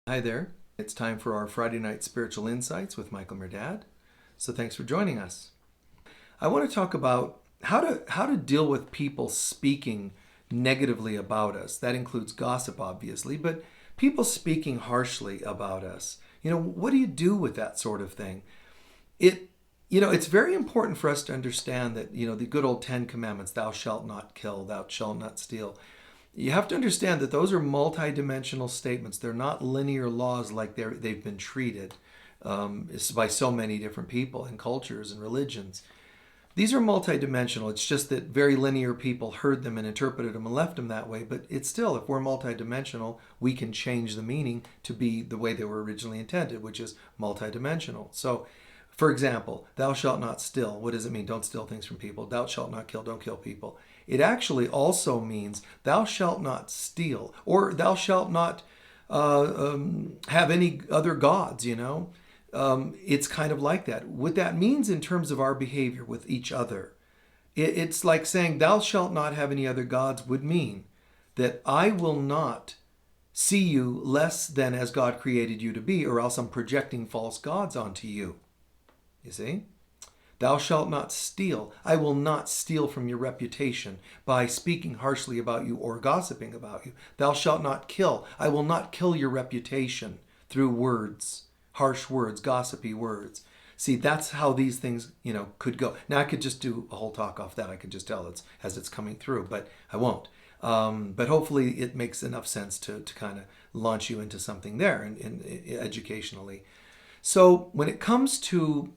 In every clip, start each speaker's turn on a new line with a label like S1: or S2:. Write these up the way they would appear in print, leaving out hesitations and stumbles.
S1: Hi there. It's time for our Friday night spiritual insights with Michael Mirdad. So thanks for joining us. I want to talk about how to deal with people speaking negatively about us. That includes gossip, obviously, but people speaking harshly about us. What do you do with that sort of thing? It it's very important for us to understand that, the good old 10 commandments, thou shalt not kill, thou shalt not steal. You have to understand that those are multidimensional statements. They're not linear laws like they've been treated by so many different people and cultures and religions. These are multidimensional. It's just that very linear people heard them and interpreted them and left them that way. But it's still, if we're multidimensional, we can change the meaning to be the way they were originally intended, which is multidimensional. So, for example, thou shalt not steal. What does it mean? Don't steal things from people. Thou shalt not kill. Don't kill people. It actually also means thou shalt not steal, or thou shalt not have any other gods. It's kind of like that. What that means in terms of our behavior with each other, it's like saying thou shalt not have any other gods would mean that I will not see you less than as God created you to be, or else I'm projecting false gods onto you. You see? Thou shalt not steal. I will not steal from your reputation by speaking harshly about you or gossiping about you. Thou shalt not kill. I will not kill your reputation through words, harsh words, gossipy words. See, that's how these things, could go. Now, I could just do a whole talk off that. I could just tell as it's coming through, but I won't. But hopefully it makes enough sense to kind of launch you into something there and educationally. So when it comes to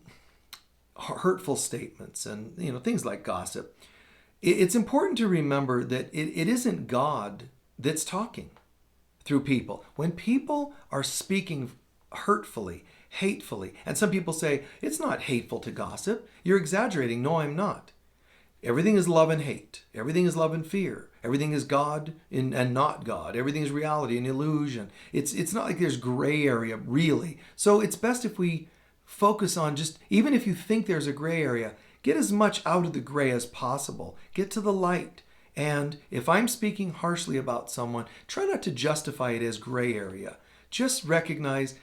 S1: hurtful statements and things like gossip, it's important to remember that it isn't God that's talking through people. When people are speaking hurtfully, hatefully, and some people say it's not hateful to gossip, you're exaggerating. No, I'm not. Everything is love and hate. Everything is love and fear. Everything is God and not God. Everything is reality and illusion. It's not like there's gray area, really. So it's best if we focus on just, even if you think there's a gray area, get as much out of the gray as possible. Get to the light. And if I'm speaking harshly about someone, try not to justify it as gray area. Just recognize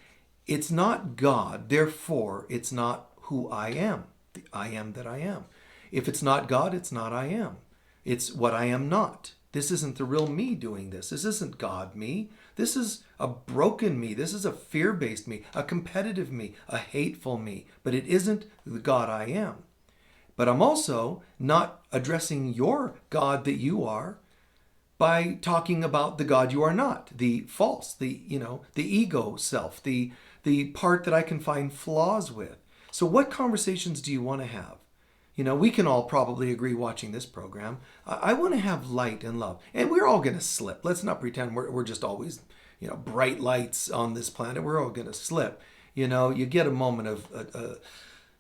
S1: it's not God, therefore it's not who I am, the I am that I am. If it's not God, it's not I am. It's what I am not. This isn't the real me doing this. This isn't God me. This is a broken me. This is a fear-based me, a competitive me, a hateful me. But it isn't the God I am. But I'm also not addressing your God that you are by talking about the God you are not, the false, the ego self, the part that I can find flaws with. So what conversations do you want to have? We can all probably agree watching this program. I want to have light and love. And we're all going to slip. Let's not pretend we're just always, bright lights on this planet. We're all going to slip. You get a moment of, a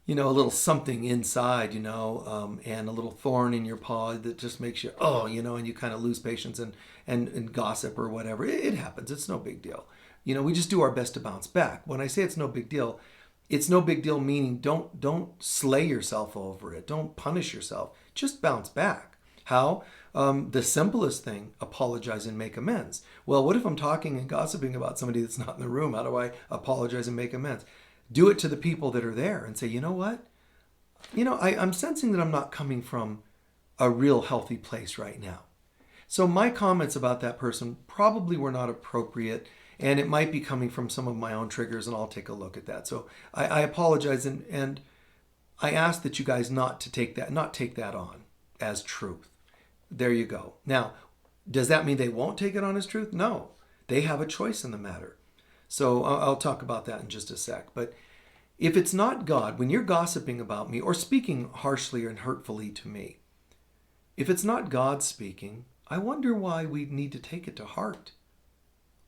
S1: little something inside, and a little thorn in your paw that just makes you, and you kind of lose patience and gossip or whatever. It happens. It's no big deal. We just do our best to bounce back. When I say it's no big deal, it's no big deal meaning don't slay yourself over it. Don't punish yourself. Just bounce back. How? The simplest thing, apologize and make amends. Well, what if I'm talking and gossiping about somebody that's not in the room? How do I apologize and make amends? Do it to the people that are there and say, you know what? I'm sensing that I'm not coming from a real healthy place right now. So my comments about that person probably were not appropriate. And it might be coming from some of my own triggers, and I'll take a look at that. So I apologize, and I ask that you guys not take that on as truth. There you go. Now, does that mean they won't take it on as truth? No. They have a choice in the matter. So I'll talk about that in just a sec. But if it's not God, when you're gossiping about me or speaking harshly and hurtfully to me, if it's not God speaking, I wonder why we need to take it to heart.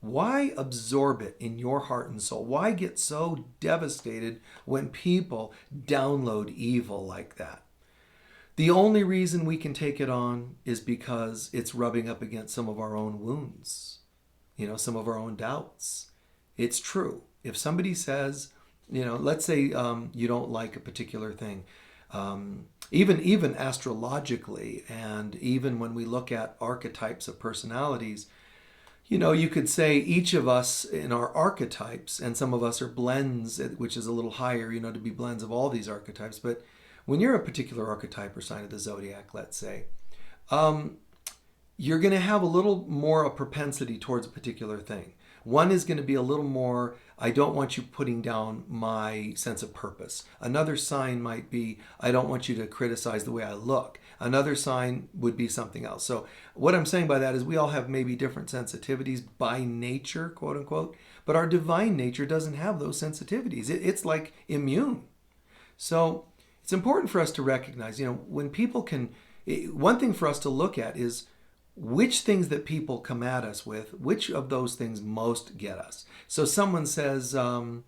S1: Why absorb it in your heart and soul? Why get so devastated when people download evil like that? The only reason we can take it on is because it's rubbing up against some of our own wounds, some of our own doubts. It's true. If somebody says, let's say you don't like a particular thing, even astrologically, and even when we look at archetypes of personalities, You could say each of us in our archetypes, and some of us are blends, which is a little higher, to be blends of all these archetypes. But when you're a particular archetype or sign of the zodiac, let's say, you're going to have a little more a propensity towards a particular thing. One is going to be a little more, I don't want you putting down my sense of purpose. Another sign might be, I don't want you to criticize the way I look. Another sign would be something else. So what I'm saying by that is we all have maybe different sensitivities by nature, quote unquote, but our divine nature doesn't have those sensitivities. It's like immune. So it's important for us to recognize, when people one thing for us to look at is which things that people come at us with, which of those things most get us. So someone says, you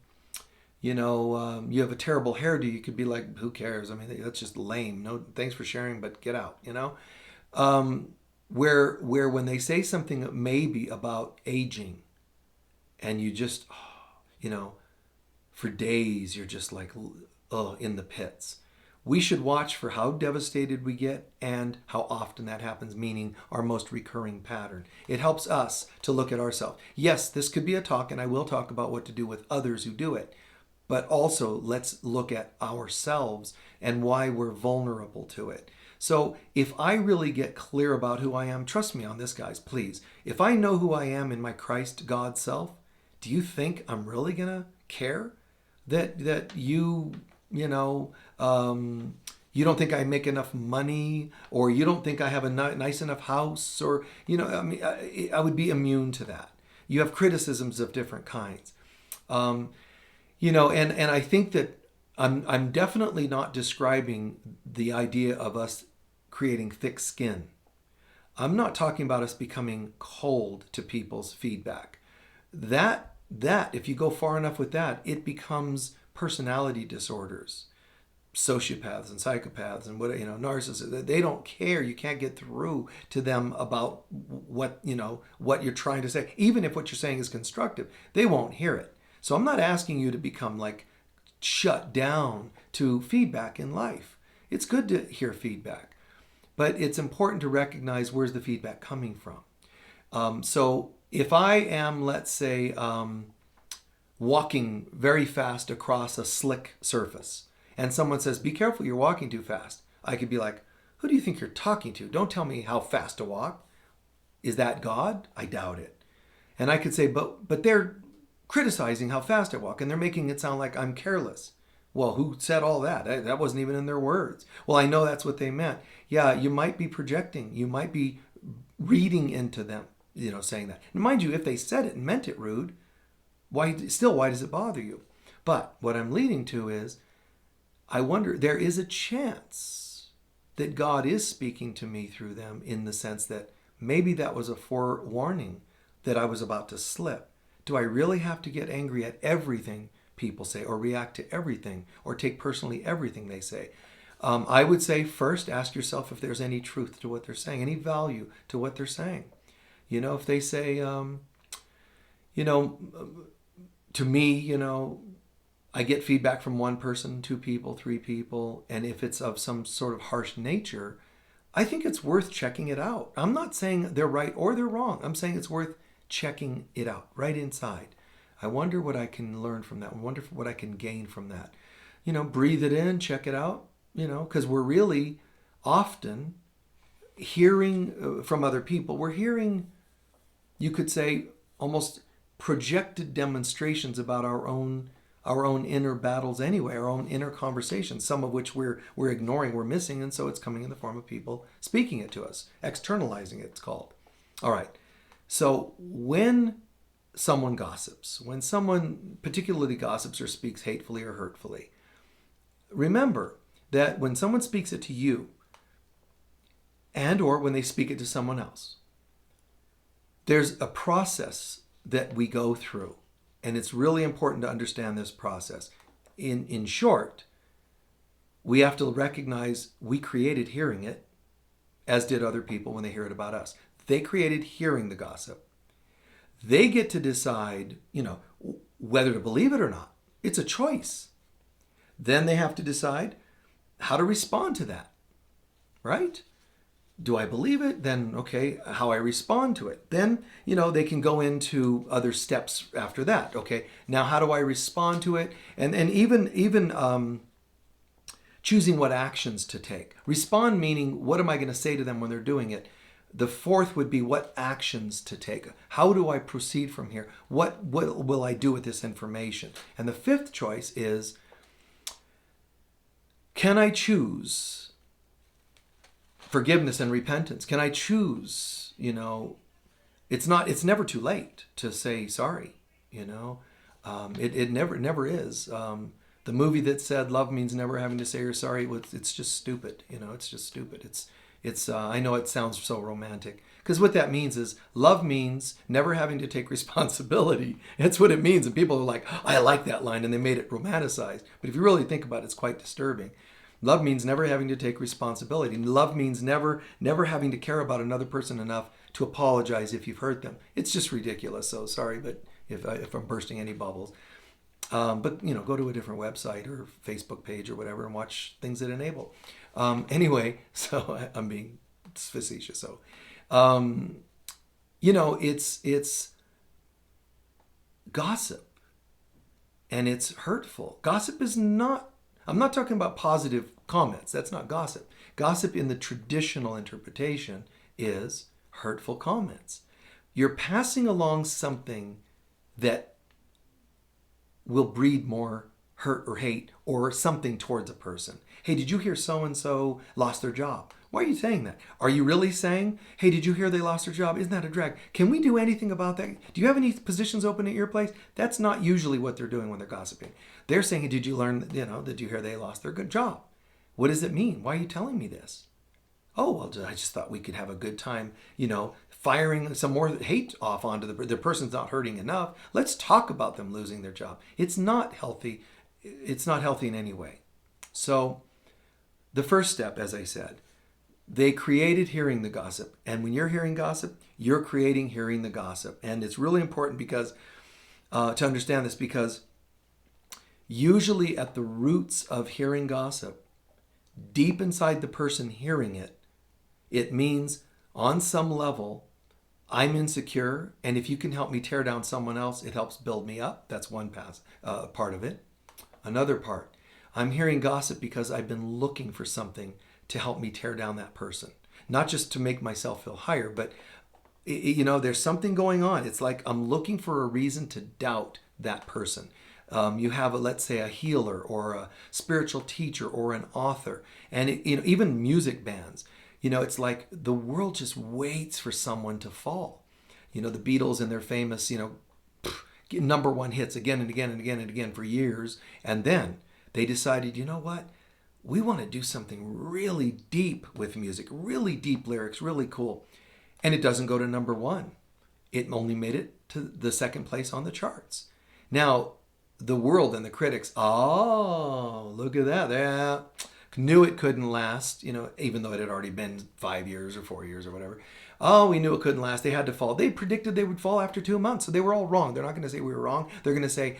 S1: have a terrible hairdo, you could be like, who cares? I mean, that's just lame. No, thanks for sharing, but get out, Where when they say something maybe about aging, and you just, for days, you're just like, in the pits. We should watch for how devastated we get and how often that happens, meaning our most recurring pattern. It helps us to look at ourselves. Yes, this could be a talk, and I will talk about what to do with others who do it. But also, let's look at ourselves and why we're vulnerable to it. So if I really get clear about who I am, trust me on this, guys, please. If I know who I am in my Christ God self, do you think I'm really going to care that you don't think I make enough money, or you don't think I have a nice enough house, or, I would be immune to that. You have criticisms of different kinds. And I think that I'm definitely not describing the idea of us creating thick skin. I'm not talking about us becoming cold to people's feedback. That if you go far enough with that, it becomes personality disorders, sociopaths and psychopaths and narcissists. They don't care. You can't get through to them about what you're trying to say. Even if what you're saying is constructive, they won't hear it. So I'm not asking you to become like shut down to feedback in life. It's good to hear feedback, but it's important to recognize where's the feedback coming from. So if I am, let's say, walking very fast across a slick surface, and someone says, be careful, you're walking too fast, I could be like, who do you think you're talking to? Don't tell me how fast to walk. Is that God? I doubt it. And I could say, but they're criticizing how fast I walk, and they're making it sound like I'm careless. Well, who said all that? That wasn't even in their words. Well, I know that's what they meant. Yeah, you might be projecting. You might be reading into them, saying that. And mind you, if they said it and meant it rude, why does it bother you? But what I'm leading to is, I wonder, there is a chance that God is speaking to me through them, in the sense that maybe that was a forewarning that I was about to slip. Do I really have to get angry at everything people say, or react to everything, or take personally everything they say? I would say first ask yourself if there's any truth to what they're saying, any value to what they're saying. If they say, to me, I get feedback from one person, 2 people, 3 people, and if it's of some sort of harsh nature, I think it's worth checking it out. I'm not saying they're right or they're wrong. I'm saying it's worth checking it out right inside. I wonder what I can learn from that. I wonder what I can gain from that. Breathe it in, check it out, because we're really often hearing from other people. We're hearing, you could say, almost projected demonstrations about our own inner battles anyway, our own inner conversations, some of which we're ignoring, we're missing, and so it's coming in the form of people speaking it to us, externalizing it, it's called. All right. So when someone gossips, when someone particularly gossips or speaks hatefully or hurtfully, remember that when someone speaks it to you, and or when they speak it to someone else, there's a process that we go through. And it's really important to understand this process. In short, we have to recognize we created hearing it, as did other people when they hear it about us. They created hearing the gossip. They get to decide, whether to believe it or not. It's a choice. Then they have to decide how to respond to that, right? do I believe it? Then, okay, how I respond to it. Then, they can go into other steps after that. Okay, now how do I respond to it? And even choosing what actions to take. Respond meaning, what am I going to say to them when they're doing it? The fourth would be what actions to take. How do I proceed from here? What will I do with this information? And the fifth choice is, can I choose forgiveness and repentance? Can I choose, it's never too late to say sorry, it never is. The movie that said love means never having to say you're sorry, it's just stupid, it's just stupid. It's I know it sounds so romantic, because what that means is love means never having to take responsibility. That's what it means. And people are like, I like that line, and they made it romanticized. But if you really think about it, it's quite disturbing. Love means never having to take responsibility. Love means never having to care about another person enough to apologize if you've hurt them. It's just ridiculous. So sorry, but if I'm bursting any bubbles. But go to a different website or Facebook page or whatever and watch things that enable. Anyway, so I'm being facetious. So, it's gossip, and it's hurtful. Gossip is not. I'm not talking about positive comments. That's not gossip. Gossip in the traditional interpretation is hurtful comments. You're passing along something that will breed more hurt or hate or something towards a person. Hey, did you hear so-and-so lost their job? Why are you saying that? Are you really saying, hey, did you hear they lost their job? Isn't that a drag? Can we do anything about that? Do you have any positions open at your place? That's not usually what they're doing when they're gossiping. They're saying, hey, did you learn, did you hear they lost their good job? What does it mean? Why are you telling me this? Oh, well, I just thought we could have a good time, firing some more hate off onto the person's not hurting enough. Let's talk about them losing their job. It's not healthy. It's not healthy in any way. So the first step, as I said, they created hearing the gossip. And when you're hearing gossip, you're creating hearing the gossip. And it's really important because to understand this, because usually at the roots of hearing gossip, deep inside the person hearing it, it means on some level, I'm insecure, and if you can help me tear down someone else, it helps build me up. That's one part of it. Another part, I'm hearing gossip because I've been looking for something to help me tear down that person. Not just to make myself feel higher, but there's something going on. It's like I'm looking for a reason to doubt that person. You have, let's say, a healer or a spiritual teacher or an author, and even music bands. It's like the world just waits for someone to fall. The Beatles and their famous, number one hits again and again and again and again for years, and then they decided, you know what? We want to do something really deep with music, really deep lyrics, really cool. And it doesn't go to number one. It only made it to the second place on the charts. Now, the world and the critics, oh, look at that. Yeah. Knew it couldn't last, even though it had already been 5 years or 4 years or whatever. Oh, we knew it couldn't last. They had to fall. They predicted they would fall after 2 months. So they were all wrong. They're not going to say we were wrong. They're going to say,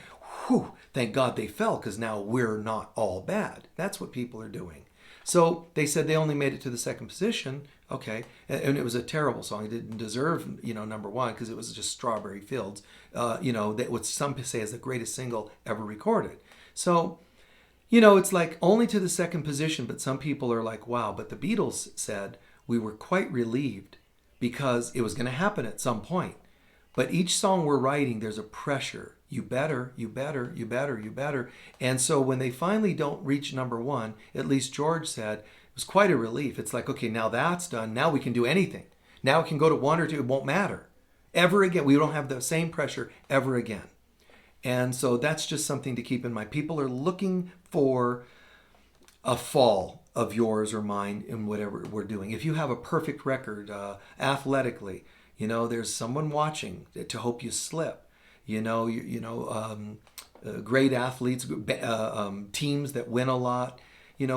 S1: whew, thank God they fell, because now we're not all bad. That's what people are doing. So they said they only made it to the second position. Okay. And it was a terrible song. It didn't deserve, number one, because it was just Strawberry Fields, that what some say is the greatest single ever recorded. So, it's like only to the second position, but some people are like, wow, but the Beatles said we were quite relieved because it was going to happen at some point. But each song we're writing, there's a pressure. You better, you better, you better, you better. And so when they finally don't reach number one, at least George said, it was quite a relief. It's like, okay, now that's done. Now we can do anything. Now it can go to one or two. It won't matter. Ever again. We don't have the same pressure ever again. And so that's just something to keep in mind. People are looking for a fall of yours or mine in whatever we're doing. If you have a perfect record athletically, there's someone watching to hope you slip. Great athletes, teams that win a lot.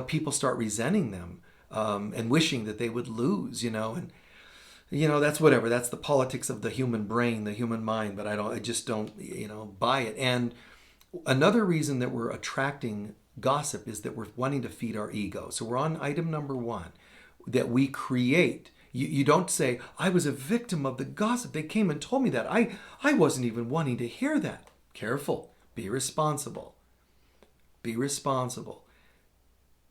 S1: People start resenting them and wishing that they would lose. And that's whatever. That's the politics of the human brain, the human mind. But I just don't, buy it. And another reason that we're attracting gossip is that we're wanting to feed our ego. So we're on item number one. that we create. You don't say, I was a victim of the gossip. They came and told me that. I wasn't even wanting to hear that. Careful. Be responsible. Be responsible.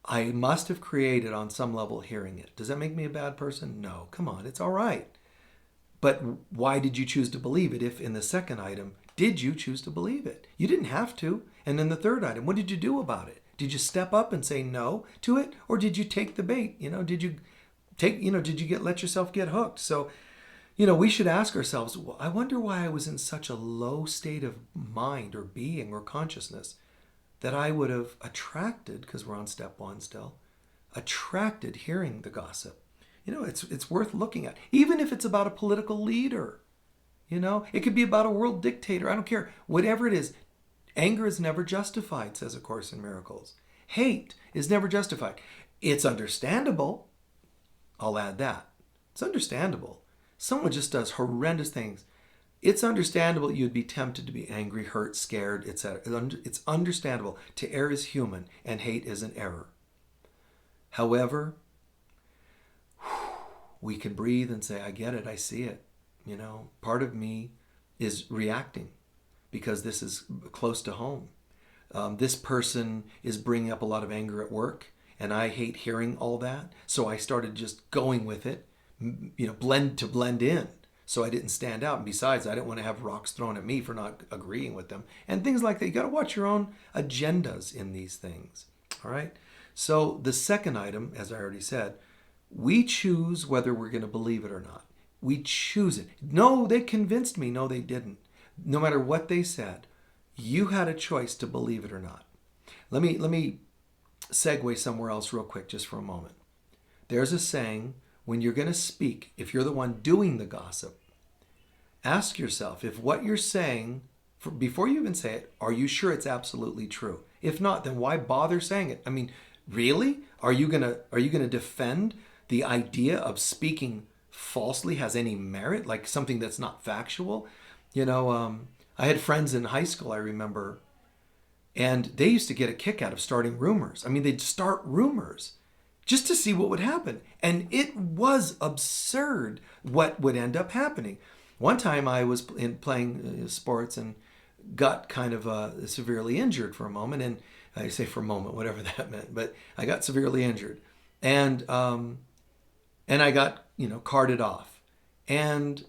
S1: I must have created on some level hearing it. Does that make me a bad person? No. Come on. It's all right. But why did you choose to believe it if in the second item, did you choose to believe it? You didn't have to. And in the third item, what did you do about it? Did you step up and say no to it? Or did you take the bait? Did you let yourself get hooked? So, we should ask ourselves, well, I wonder why I was in such a low state of mind or being or consciousness that I would have attracted, because we're on step one still, attracted hearing the gossip. It's worth looking at. Even if it's about a political leader, it could be about a world dictator. I don't care. Whatever it is, anger is never justified, says A Course in Miracles. Hate is never justified. It's understandable. I'll add that. It's understandable. Someone just does horrendous things. It's understandable you'd be tempted to be angry, hurt, scared, etc. It's understandable. To err is human, and hate is an error. However, we can breathe and say, I get it, I see it. Part of me is reacting because this is close to home. This person is bringing up a lot of anger at work, and I hate hearing all that. So I started just going with it, blend in. So I didn't stand out. And besides, I didn't want to have rocks thrown at me for not agreeing with them. And things like that. You got to watch your own agendas in these things. All right? So the second item, as I already said, we choose whether we're going to believe it or not. We choose it. No, they convinced me. No, they didn't. No matter what they said, you had a choice to believe it or not. Let me segue somewhere else real quick, just for a moment. There's a saying, when you're going to speak, if you're the one doing the gossip, ask yourself if what you're saying, before you even say it, are you sure it's absolutely true? If not, then why bother saying it? I mean, really? Are you gonna defend the idea of speaking falsely has any merit, like something that's not factual? I had friends in high school, I remember, and they used to get a kick out of starting rumors. I mean, they'd start rumors just to see what would happen. And it was absurd what would end up happening. One time I was playing sports and got kind of severely injured for a moment. And I say for a moment, whatever that meant, but I got severely injured. And I got, carted off. And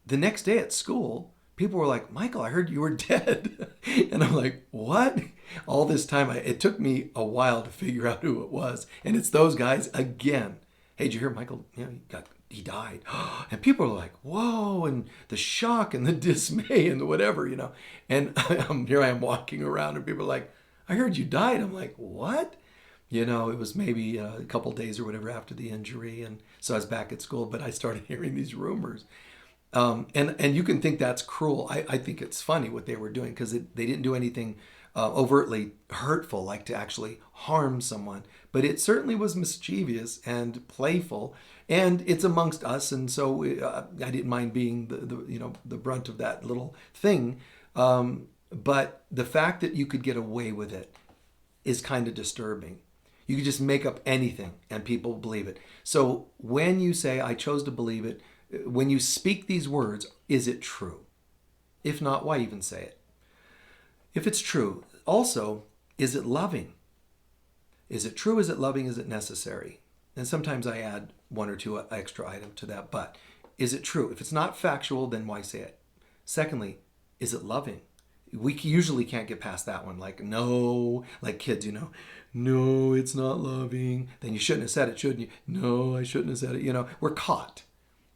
S1: the next day at school, people were like, Michael, I heard you were dead. And I'm like, what? All this time, it took me a while to figure out who it was. And it's those guys again. Hey, did you hear Michael? He died. And people are like, whoa, and the shock and the dismay and the whatever, And here I am walking around and people are like, I heard you died. I'm like, what? It was maybe a couple days or whatever after the injury. And so I was back at school, but I started hearing these rumors. And you can think that's cruel. I think it's funny what they were doing because they didn't do anything overtly hurtful, like to actually harm someone. But it certainly was mischievous and playful, and it's amongst us. And so I didn't mind being the brunt of that little thing. But the fact that you could get away with it is kind of disturbing. You could just make up anything and people believe it. So when you say, I chose to believe it, when you speak these words, is it true? If not, why even say it? If it's true, also, is it loving? Is it true? Is it loving? Is it necessary? And sometimes I add one or two extra items to that, but is it true? If it's not factual, then why say it? Secondly, is it loving? We usually can't get past that one. Like, no, like kids, no, it's not loving. Then you shouldn't have said it, shouldn't you? No, I shouldn't have said it. We're caught.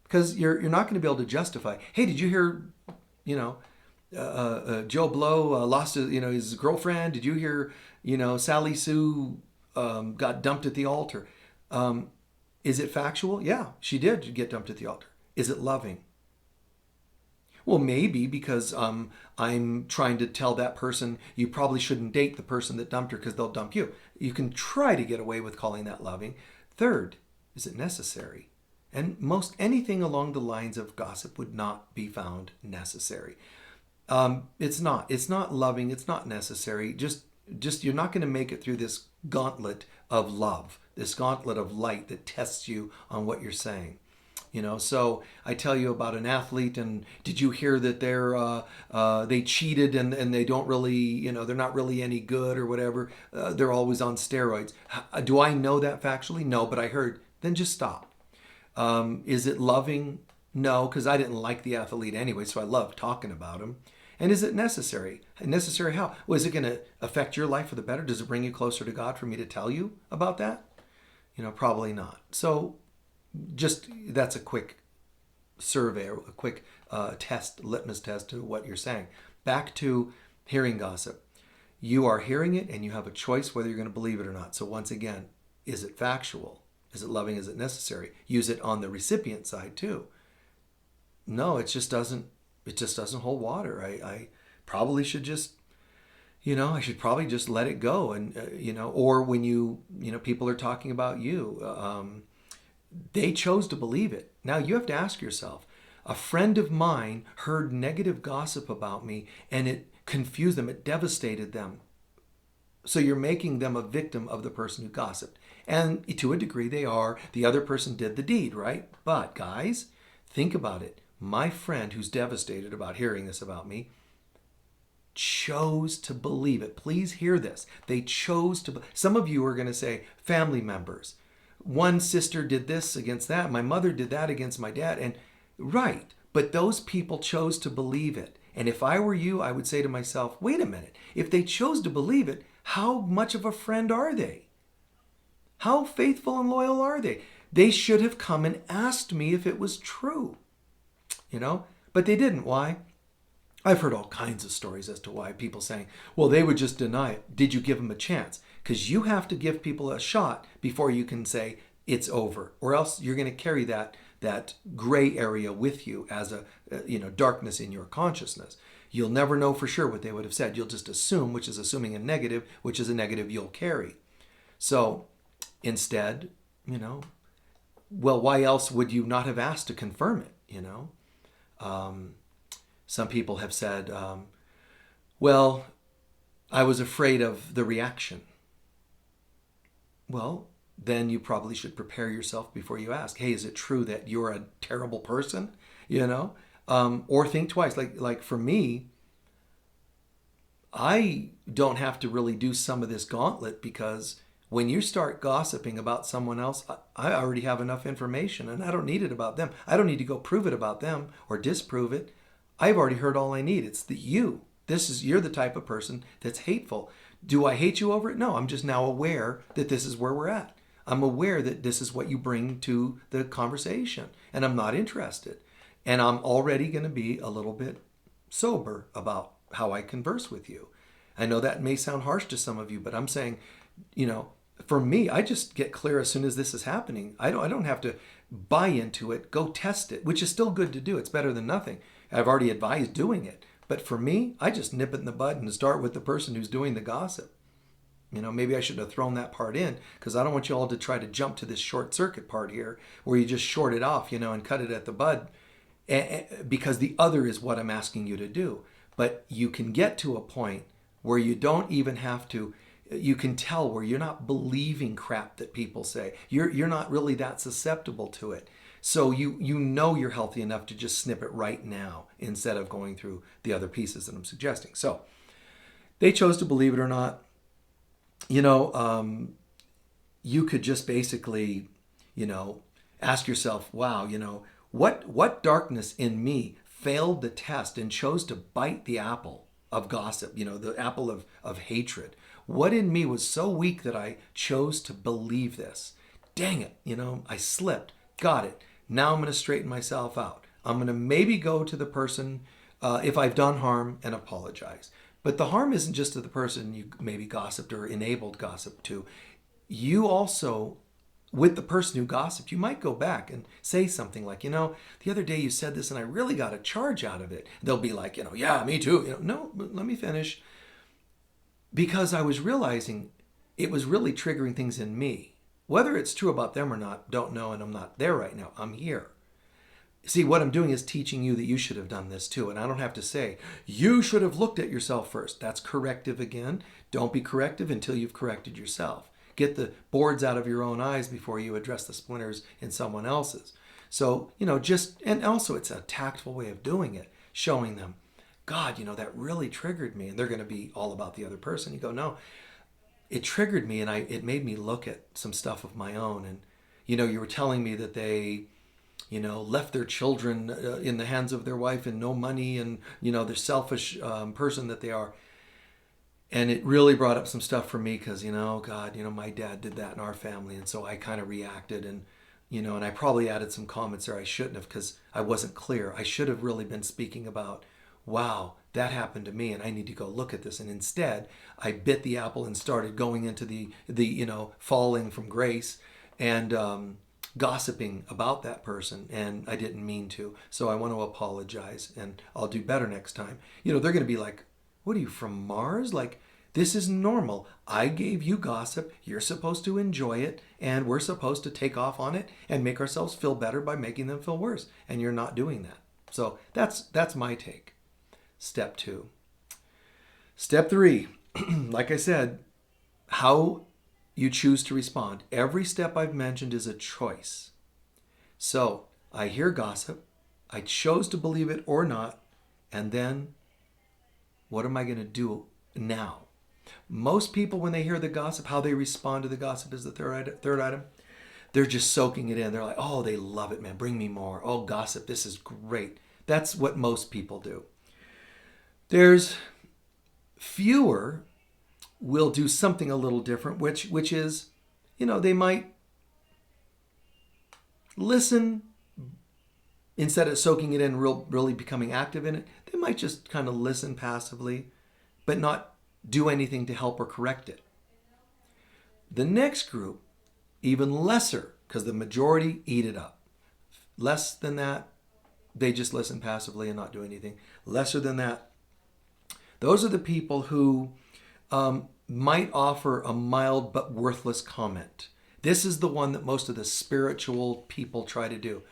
S1: Because you're not going to be able to justify. Hey, did you hear, Joe Blow lost his girlfriend? Did you hear, Sally Sue got dumped at the altar? Is it factual? Yeah, she did get dumped at the altar. Is it loving? Well, maybe because I'm trying to tell that person you probably shouldn't date the person that dumped her because they'll dump you. You can try to get away with calling that loving. Third, is it necessary? And most anything along the lines of gossip would not be found necessary. It's not. It's not loving. It's not necessary. Just you're not going to make it through this gauntlet of love. this gauntlet of light that tests you on what you're saying. So I tell you about an athlete, and did you hear that they cheated and they don't really, they're not really any good or whatever. They're always on steroids. Do I know that factually? No, but I heard. Then just stop. Is it loving? No, because I didn't like the athlete anyway, so I love talking about him. And is it necessary? Necessary how? Well, is it going to affect your life for the better? Does it bring you closer to God for me to tell you about that? Probably not. So just that's a quick survey, or a quick litmus test to what you're saying. Back to hearing gossip. You are hearing it and you have a choice whether you're going to believe it or not. So once again, is it factual? Is it loving? Is it necessary? Use it on the recipient side too. No, it just doesn't hold water. I probably should just, I should probably just let it go. And, or when people are talking about you, they chose to believe it. Now you have to ask yourself, a friend of mine heard negative gossip about me and it confused them. It devastated them. So you're making them a victim of the person who gossiped. And to a degree they are. The other person did the deed, right? But guys, think about it. My friend who's devastated about hearing this about me chose to believe it. Please hear this. They chose to. Some of you are going to say family members. One sister did this against that. My mother did that against my dad. And right. But those people chose to believe it. And if I were you, I would say to myself, wait a minute. If they chose to believe it, how much of a friend are they? How faithful and loyal are they? They should have come and asked me if it was true. But they didn't. Why? I've heard all kinds of stories as to why people saying, well, they would just deny it. Did you give them a chance? Because you have to give people a shot before you can say it's over, or else you're going to carry that gray area with you as a darkness in your consciousness. You'll never know for sure what they would have said. You'll just assume, which is assuming a negative, which is a negative you'll carry. So instead, well, why else would you not have asked to confirm it? Some people have said, well, I was afraid of the reaction. Well, then you probably should prepare yourself before you ask, hey, is it true that you're a terrible person? Or think twice. Like for me, I don't have to really do some of this gauntlet, because when you start gossiping about someone else, I already have enough information and I don't need it about them. I don't need to go prove it about them or disprove it. I've already heard all I need. It's you. You're the type of person that's hateful. Do I hate you over it? No, I'm just now aware that this is where we're at. I'm aware that this is what you bring to the conversation, and I'm not interested. And I'm already going to be a little bit sober about how I converse with you. I know that may sound harsh to some of you, but I'm saying, for me, I just get clear as soon as this is happening. I don't have to buy into it, go test it, which is still good to do. It's better than nothing. I've already advised doing it. But for me, I just nip it in the bud and start with the person who's doing the gossip. Maybe I should have thrown that part in, because I don't want you all to try to jump to this short circuit part here where you just short it off, and cut it at the bud, because the other is what I'm asking you to do. But you can get to a point where you don't even have to. You can tell where you're not believing crap that people say. You're not really that susceptible to it. So you're healthy enough to just snip it right now instead of going through the other pieces that I'm suggesting. So they chose to believe it or not. You could just basically, ask yourself, wow, what darkness in me failed the test and chose to bite the apple of gossip, the apple of hatred. What in me was so weak that I chose to believe this? Dang it, I slipped. Got it. Now I'm going to straighten myself out. I'm going to maybe go to the person, if I've done harm, and apologize. But the harm isn't just to the person you maybe gossiped or enabled gossip to. You also, with the person who gossiped, you might go back and say something like, the other day you said this and I really got a charge out of it. They'll be like, yeah, me too. No, but let me finish. Because I was realizing it was really triggering things in me. Whether it's true about them or not, don't know, and I'm not there right now. I'm here. See, what I'm doing is teaching you that you should have done this too. And I don't have to say, you should have looked at yourself first. That's corrective again. Don't be corrective until you've corrected yourself. Get the boards out of your own eyes before you address the splinters in someone else's. So, and also it's a tactful way of doing it, showing them, God, that really triggered me. And they're going to be all about the other person. You go, no, it triggered me, and it made me look at some stuff of my own. And, you were telling me that they, left their children in the hands of their wife and no money, and, the selfish person that they are. And it really brought up some stuff for me because, God, my dad did that in our family. And so I kind of reacted, and, and I probably added some comments there I shouldn't have because I wasn't clear. I should have really been speaking about, wow, that happened to me and I need to go look at this. And instead, I bit the apple and started going into the falling from grace and gossiping about that person. And I didn't mean to. So I want to apologize, and I'll do better next time. They're going to be like, what are you, from Mars? Like, this is normal. I gave you gossip. You're supposed to enjoy it, and we're supposed to take off on it and make ourselves feel better by making them feel worse. And you're not doing that. So that's my take. Step 2. Step 3, like I said, how you choose to respond. Every step I've mentioned is a choice. So I hear gossip. I chose to believe it or not. And then what am I going to do now? Most people, when they hear the gossip, how they respond to the gossip is the third item. They're just soaking it in. They're like, oh, they love it, man. Bring me more. Oh, gossip. This is great. That's what most people do. There's fewer will do something a little different, which is, they might listen instead of soaking it in, really becoming active in it. They might just kind of listen passively, but not do anything to help or correct it. The next group, even lesser, because the majority eat it up. Less than that, they just listen passively and not do anything. Lesser than that, those are the people who might offer a mild but worthless comment. This is the one that most of the spiritual people try to do.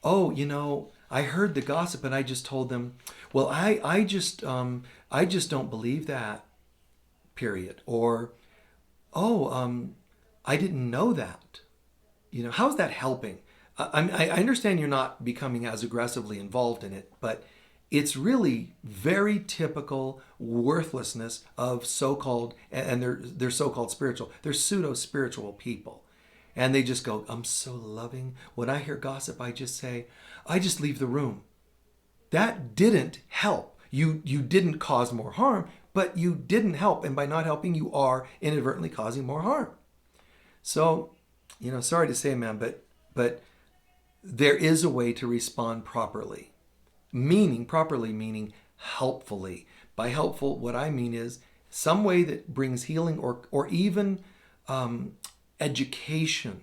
S1: Oh, I heard the gossip and I just told them, well, I just don't believe that, period. Or, I didn't know that. How's that helping? I understand you're not becoming as aggressively involved in it, but it's really very typical worthlessness of so-called, and they're so-called spiritual, they're pseudo-spiritual people. And they just go, I'm so loving. When I hear gossip, I just say, I just leave the room. That didn't help. You didn't cause more harm, but you didn't help. And by not helping, you are inadvertently causing more harm. So, sorry to say, man, but there is a way to respond properly. Properly meaning helpfully. By helpful, what I mean is some way that brings healing or even education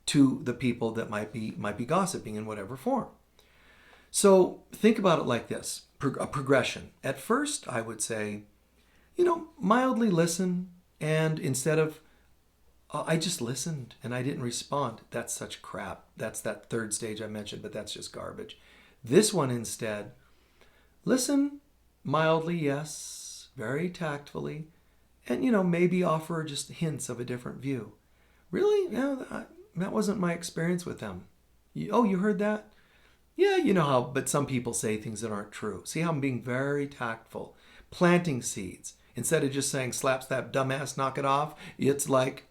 S1: to the people that might be gossiping in whatever form. So think about it like this, a progression. At first, I would say, mildly listen, and instead of, I just listened and I didn't respond. That's such crap. That's that third stage I mentioned, but that's just garbage. This one instead, listen mildly, yes, very tactfully, and, maybe offer just hints of a different view. Really? Yeah, that wasn't my experience with them. You heard that? Yeah, you know how, but some people say things that aren't true. See how I'm being very tactful. Planting seeds. Instead of just saying, slap that dumbass, knock it off, it's like,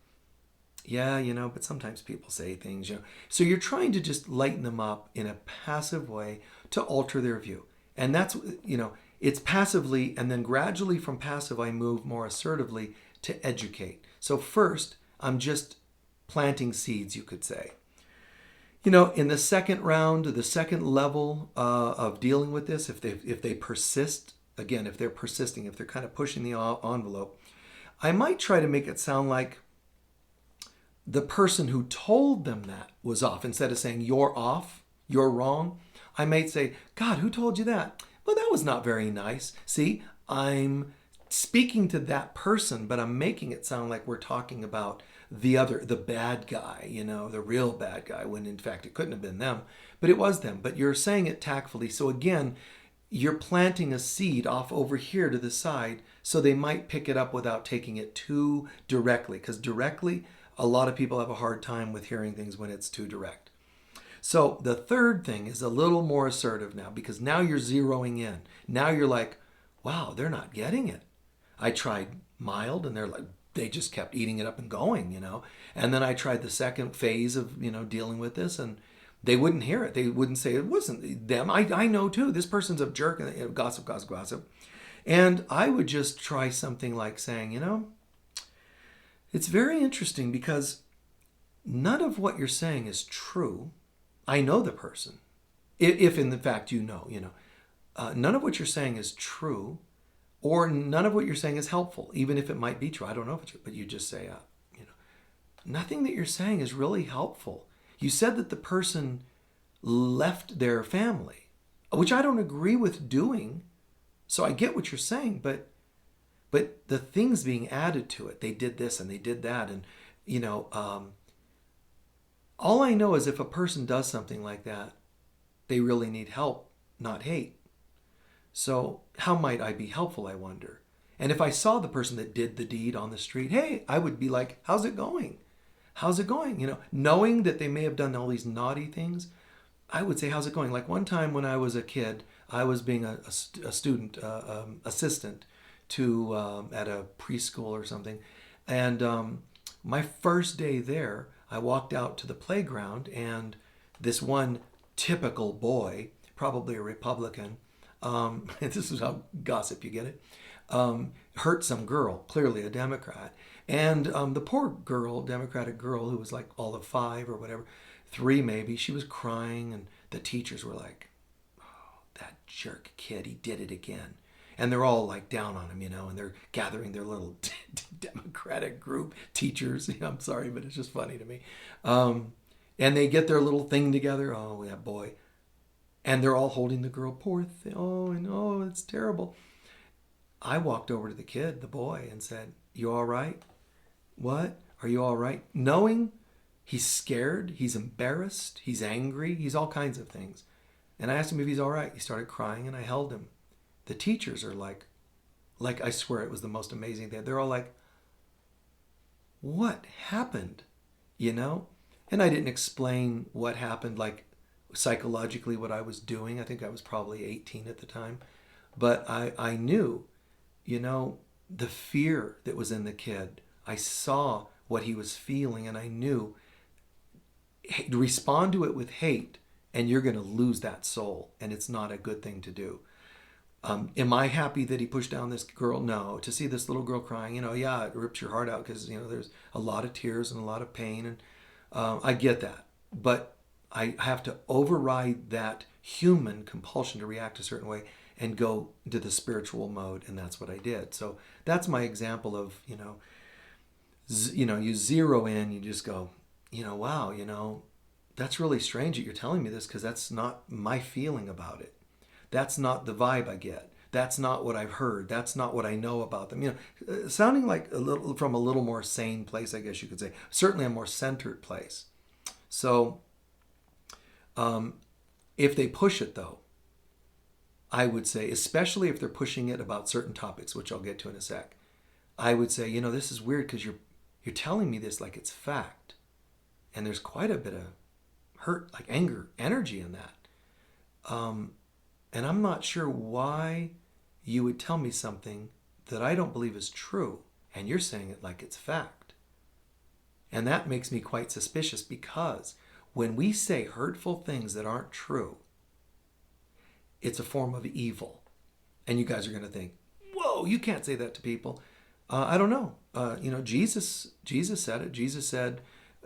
S1: yeah, but sometimes people say things, So you're trying to just lighten them up in a passive way to alter their view. And that's, it's passively, and then gradually from passive, I move more assertively to educate. So first, I'm just planting seeds, you could say. In the second round, the second level of dealing with this, if they persist, again, if they're persisting, if they're kind of pushing the envelope, I might try to make it sound like the person who told them that was off. Instead of saying, you're off, you're wrong, I might say, God, who told you that? Well, that was not very nice. See, I'm speaking to that person, but I'm making it sound like we're talking about the bad guy, the real bad guy, when in fact it couldn't have been them, but it was them. But you're saying it tactfully. So again, you're planting a seed off over here to the side so they might pick it up without taking it too directly. Because directly, a lot of people have a hard time with hearing things when it's too direct. So the third thing is a little more assertive now, because now you're zeroing in. Now you're like, wow, they're not getting it. I tried mild and they just kept eating it up and going. And then I tried the second phase of, dealing with this, and they wouldn't hear it. They wouldn't say it wasn't them. I know too. This person's a jerk, and gossip, gossip, gossip. And I would just try something like saying, it's very interesting because none of what you're saying is true. I know the person. If in fact none of what you're saying is true, or none of what you're saying is helpful, even if it might be true. I don't know if it's true, but you just say, nothing that you're saying is really helpful. You said that the person left their family, which I don't agree with doing. So I get what you're saying, but the things being added to it, they did this and they did that. And, all I know is if a person does something like that, they really need help, not hate. So how might I be helpful, I wonder? And if I saw the person that did the deed on the street, hey, I would be like, how's it going? How's it going? Knowing that they may have done all these naughty things, I would say, how's it going? Like one time when I was a kid, I was being a student assistant to at a preschool or something. And my first day there, I walked out to the playground, and this one typical boy, probably a Republican, this is how gossip, you get it, hurt some girl, clearly a Democrat. And the poor girl, Democratic girl, who was like all of 5 or whatever, 3 maybe, she was crying, and the teachers were like, oh, that jerk kid, he did it again. And they're all like down on him, and they're gathering their little Democratic group, teachers. I'm sorry, but it's just funny to me. And they get their little thing together. Oh, yeah, boy. And they're all holding the girl. Poor thing. Oh, no, it's terrible. I walked over to the kid, the boy, and said, you all right? What? Are you all right? Knowing he's scared, he's embarrassed, he's angry, he's all kinds of things. And I asked him if he's all right. He started crying, and I held him. The teachers are like I swear it was the most amazing thing. They're all like, what happened? And I didn't explain what happened, like psychologically what I was doing. I think I was probably 18 at the time. But I knew, the fear that was in the kid. I saw what he was feeling, and I knew, respond to it with hate, and you're going to lose that soul, and it's not a good thing to do. Am I happy that he pushed down this girl? No. To see this little girl crying, yeah, it rips your heart out because, there's a lot of tears and a lot of pain. And I get that. But I have to override that human compulsion to react a certain way and go into the spiritual mode. And that's what I did. So that's my example of, you zero in, you just go, wow, that's really strange that you're telling me this because that's not my feeling about it. That's not the vibe I get. That's not what I've heard. That's not what I know about them. Sounding like from a little more sane place, I guess you could say. Certainly a more centered place. So if they push it, though, I would say, especially if they're pushing it about certain topics, which I'll get to in a sec, I would say, this is weird because you're telling me this like it's fact. And there's quite a bit of hurt, like anger, energy in that. And I'm not sure why you would tell me something that I don't believe is true, and you're saying it like it's fact. And that makes me quite suspicious because when we say hurtful things that aren't true, it's a form of evil. And you guys are going to think, whoa, you can't say that to people. I don't know. Jesus said it. Jesus said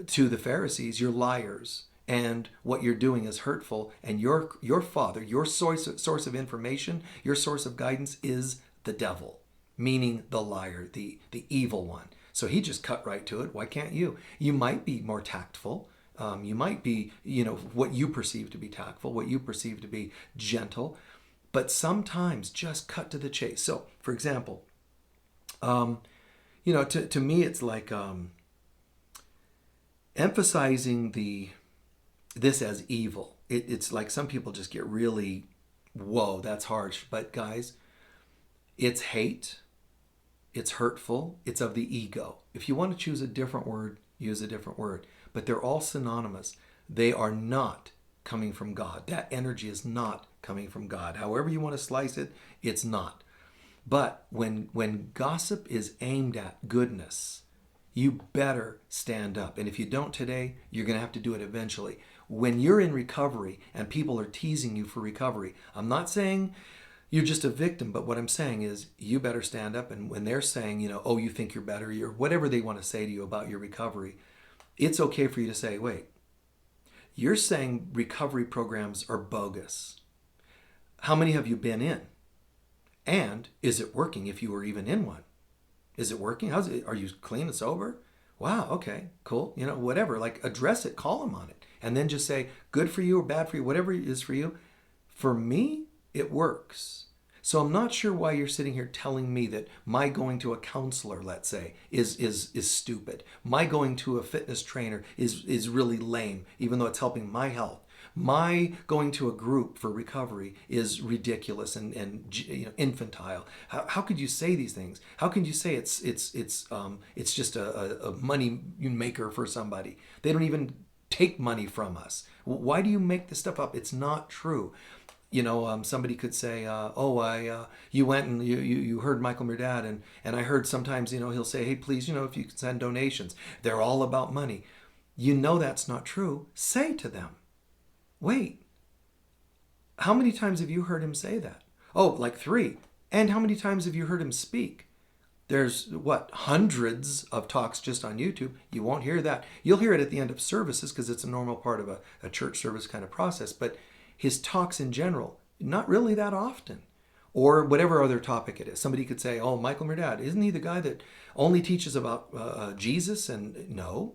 S1: to the Pharisees, you're liars. And what you're doing is hurtful, and your father, your source of information, your source of guidance is the devil, meaning the liar, the evil one. So he just cut right to it. Why can't you? You might be more tactful. You might be, what you perceive to be tactful, what you perceive to be gentle, but sometimes just cut to the chase. So, for example, to me, it's like emphasizing this as evil. It's like some people just get really Whoa, that's harsh. But guys, it's hate, it's hurtful, it's of the ego. If you want to choose a different word, use a different word. But they're all synonymous. They are not coming from God. That energy is not coming from God. However you want to slice it, it's not. But when gossip is aimed at goodness, you better stand up. And if you don't today, you're going to have to do it eventually. When you're in recovery and people are teasing you for recovery, I'm not saying you're just a victim, but what I'm saying is you better stand up. And when they're saying, oh, you think you're better, you're whatever they want to say to you about your recovery, it's okay for you to say, wait, you're saying recovery programs are bogus. How many have you been in? And is it working if you were even in one? Is it working? How's it? Are you clean and sober? Wow, okay, cool. Whatever. Like address it, call them on it. And then just say, good for you or bad for you, whatever it is for you. For me, it works. So I'm not sure why you're sitting here telling me that my going to a counselor, let's say, is stupid. My going to a fitness trainer is really lame, even though it's helping my health. My going to a group for recovery is ridiculous and infantile. How could you say these things? How can you say it's just a money maker for somebody? They don't even take money from us. Why do you make this stuff up? It's not true. Somebody could say, you went and you heard Michael Mirdad, and I heard sometimes, he'll say, hey, please, if you can send donations. They're all about money. That's not true. Say to them, wait, how many times have you heard him say that? Oh, like 3. And how many times have you heard him speak? There's, hundreds of talks just on YouTube. You won't hear that. You'll hear it at the end of services because it's a normal part of a church service kind of process. But his talks in general, not really that often. Or whatever other topic it is. Somebody could say, oh, Michael Mirdad, isn't he the guy that only teaches about Jesus? And no.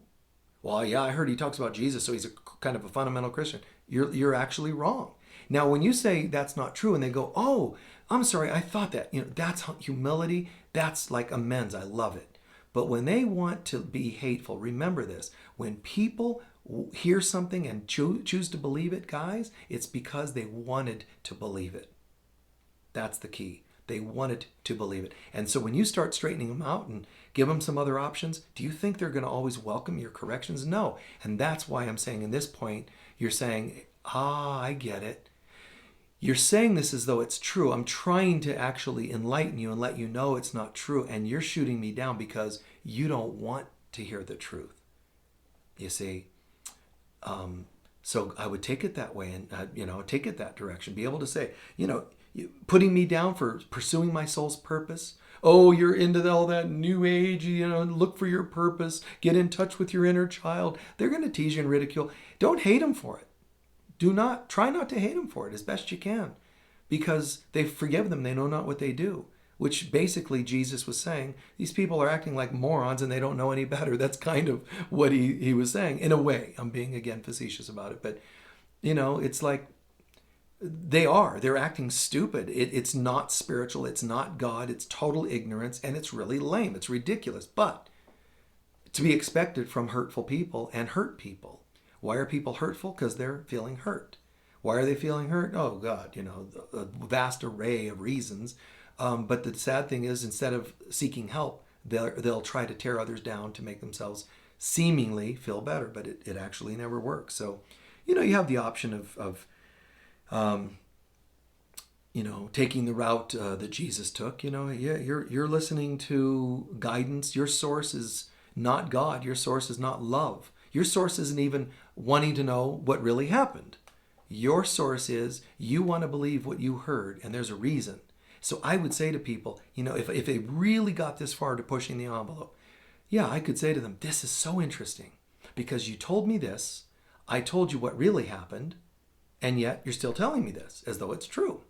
S1: Well, yeah, I heard he talks about Jesus, so he's a kind of a fundamental Christian. You're actually wrong. Now, when you say that's not true and they go, oh, I'm sorry, I thought that, that's humility. That's like amends. I love it. But when they want to be hateful, remember this. When people hear something and choose to believe it, guys, it's because they wanted to believe it. That's the key. They wanted to believe it. And so when you start straightening them out and give them some other options, do you think they're going to always welcome your corrections? No. And that's why I'm saying in this point, you're saying, I get it. You're saying this as though it's true. I'm trying to actually enlighten you and let you know it's not true. And you're shooting me down because you don't want to hear the truth. You see? So I would take it that way and, take it that direction. Be able to say, putting me down for pursuing my soul's purpose. Oh, you're into all that new age, look for your purpose, get in touch with your inner child. They're going to tease you and ridicule. Don't hate them for it. Try not to hate them for it as best you can, because they forgive them. They know not what they do, which basically Jesus was saying, these people are acting like morons and they don't know any better. That's kind of what he was saying in a way. I'm being, again, facetious about it, but it's like, they're acting stupid. It's not spiritual. It's not God. It's total ignorance. And it's really lame. It's ridiculous. But to be expected from hurtful people and hurt people. Why are people hurtful? Because they're feeling hurt. Why are they feeling hurt? Oh, God, a vast array of reasons. But the sad thing is, instead of seeking help, they'll try to tear others down to make themselves seemingly feel better. But it actually never works. So, you have the option of taking the route that Jesus took. You're listening to guidance. Your source is not God. Your source is not love. Your source isn't even wanting to know what really happened. Your source is you want to believe what you heard, and there's a reason. So I would say to people, if they really got this far to pushing the envelope, yeah, I could say to them, this is so interesting because you told me this. I told you what really happened. And yet you're still telling me this as though it's true.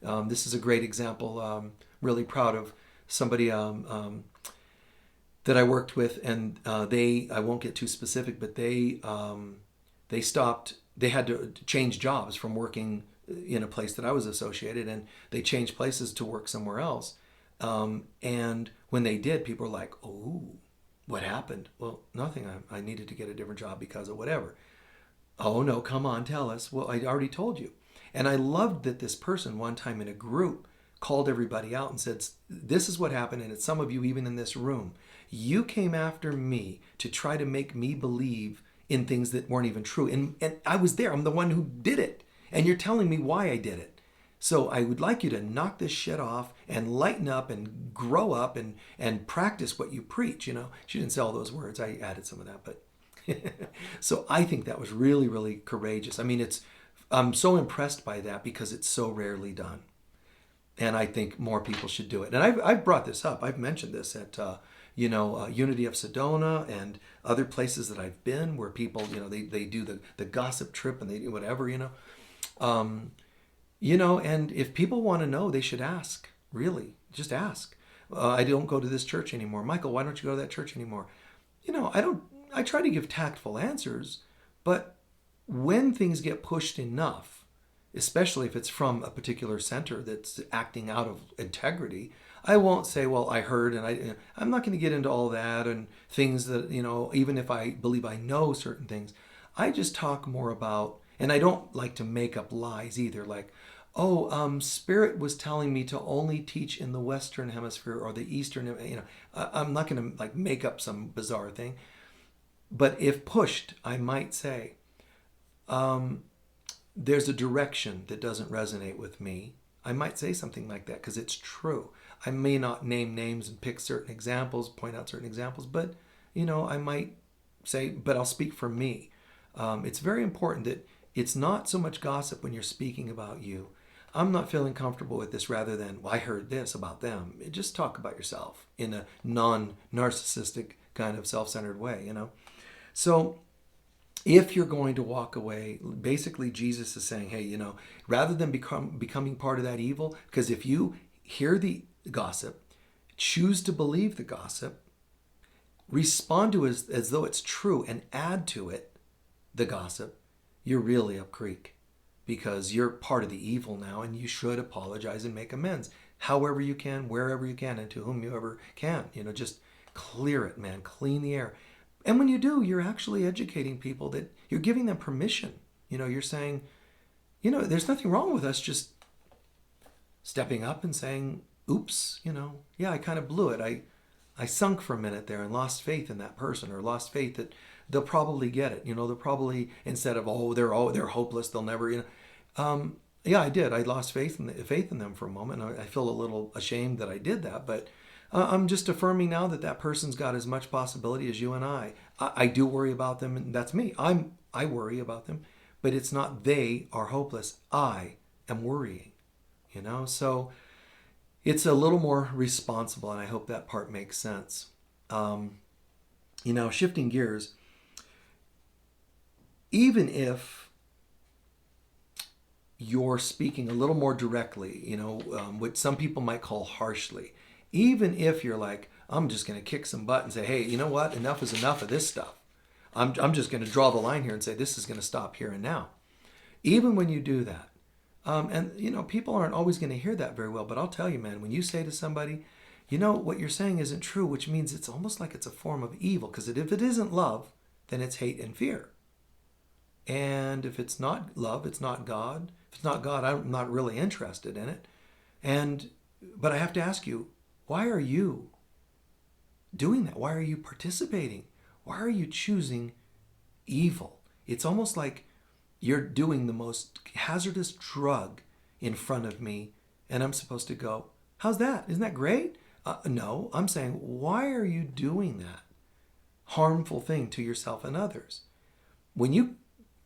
S1: This is a great example. Really proud of somebody that I worked with, and I won't get too specific, but they stopped. They had to change jobs from working in a place that I was associated, and they changed places to work somewhere else. And when they did, people were like, "Oh, what happened?" Well, nothing. I needed to get a different job because of whatever. Oh, no, come on, tell us. Well, I already told you. And I loved that this person one time in a group called everybody out and said, this is what happened, and it's some of you even in this room. You came after me to try to make me believe in things that weren't even true. And I was there. I'm the one who did it. And you're telling me why I did it. So I would like you to knock this shit off and lighten up and grow up and practice what you preach. You know, she didn't say all those words. I added some of that, but so I think that was really, really courageous. I mean, I'm so impressed by that because it's so rarely done. And I think more people should do it. And I've brought this up. I've mentioned this at, Unity of Sedona and other places that I've been where people, they do the gossip trip and they do whatever, and if people want to know, they should ask, really, just ask. I don't go to this church anymore. Michael, why don't you go to that church anymore? I try to give tactful answers, but when things get pushed enough, especially if it's from a particular center that's acting out of integrity, I won't say, well, I heard, and I'm not going to get into all that and things that, even if I believe I know certain things, I just talk more about, and I don't like to make up lies either, like, Spirit was telling me to only teach in the Western Hemisphere or the Eastern, I'm not going to like make up some bizarre thing. But if pushed, I might say, there's a direction that doesn't resonate with me. I might say something like that because it's true. I may not name names and pick certain examples, point out certain examples, but, I might say, but I'll speak for me. It's very important that it's not so much gossip when you're speaking about you. I'm not feeling comfortable with this rather than, well, I heard this about them. Just talk about yourself in a non-narcissistic kind of self-centered way, So if you're going to walk away, basically Jesus is saying, hey, rather than becoming part of that evil, because if you hear the gossip, choose to believe the gossip, respond to it as though it's true and add to it the gossip, you're really up creek because you're part of the evil now and you should apologize and make amends however you can, wherever you can, and to whom you ever can. Just clear it, man. Clean the air. And when you do, you're actually educating people that you're giving them permission. You're saying, there's nothing wrong with us just stepping up and saying, oops, yeah, I kind of blew it. I sunk for a minute there and lost faith in that person or lost faith that they'll probably get it. They'll probably, instead of, they're hopeless, they'll never, yeah, I did. I lost faith in them for a moment. I feel a little ashamed that I did that, but I'm just affirming now that person's got as much possibility as you and I. I do worry about them, and that's me. I worry about them, but it's not they are hopeless. I am worrying, So it's a little more responsible, and I hope that part makes sense. Shifting gears, even if you're speaking a little more directly, what some people might call harshly, even if you're like, I'm just going to kick some butt and say, hey, you know what? Enough is enough of this stuff. I'm just going to draw the line here and say this is going to stop here and now. Even when you do that, people aren't always going to hear that very well. But I'll tell you, man, when you say to somebody, what you're saying isn't true, which means it's almost like it's a form of evil. Because if it isn't love, then it's hate and fear. And if it's not love, it's not God. If it's not God, I'm not really interested in it. But I have to ask you, why are you doing that? Why are you participating? Why are you choosing evil? It's almost like you're doing the most hazardous drug in front of me, and I'm supposed to go, how's that? Isn't that great? No, I'm saying, why are you doing that harmful thing to yourself and others? When you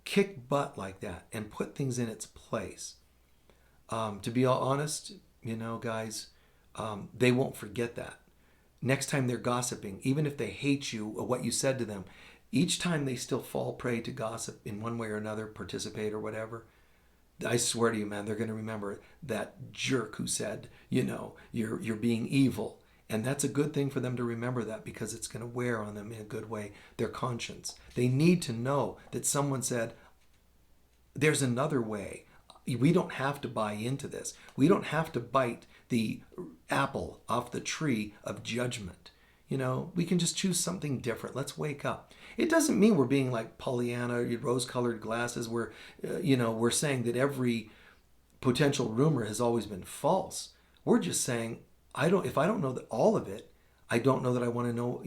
S1: kick butt like that and put things in its place, to be all honest, guys, they won't forget that. Next time they're gossiping, even if they hate you or what you said to them, each time they still fall prey to gossip in one way or another, participate or whatever, I swear to you, man, they're going to remember that jerk who said, you're being evil. And that's a good thing for them to remember that because it's going to wear on them in a good way, their conscience. They need to know that someone said, there's another way. We don't have to buy into this. We don't have to bite the apple off the tree of judgment. We can just choose something different. Let's wake up. It doesn't mean we're being like Pollyanna, rose-colored glasses. We're saying that every potential rumor has always been false. We're just saying, if I don't know that all of it, I don't know that I want to know,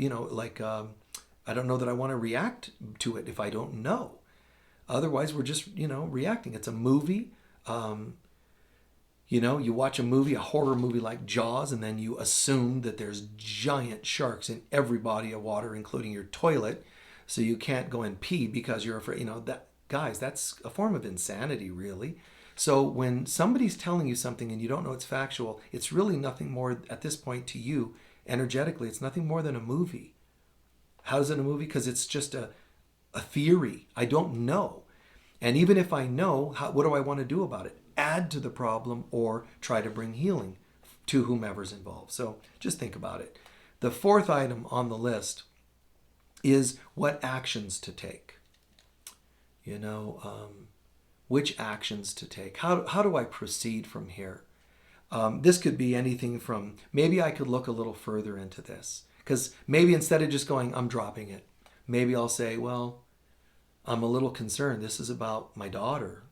S1: I don't know that I want to react to it if I don't know. Otherwise, we're just, reacting. It's a movie. You watch a movie, a horror movie like Jaws, and then you assume that there's giant sharks in every body of water, including your toilet, so you can't go and pee because you're afraid. Guys, that's a form of insanity, really. So when somebody's telling you something and you don't know it's factual, it's really nothing more at this point to you, energetically, it's nothing more than a movie. How is it a movie? Because it's just a theory. I don't know. And even if I know, what do I want to do about it? Add to the problem or try to bring healing to whomever's involved. So just think about it. The fourth item on the list is what actions to take. Which actions to take. How do I proceed from here? This could be anything from, maybe I could look a little further into this. Because maybe instead of just going, I'm dropping it, maybe I'll say, well, I'm a little concerned. This is about my daughter.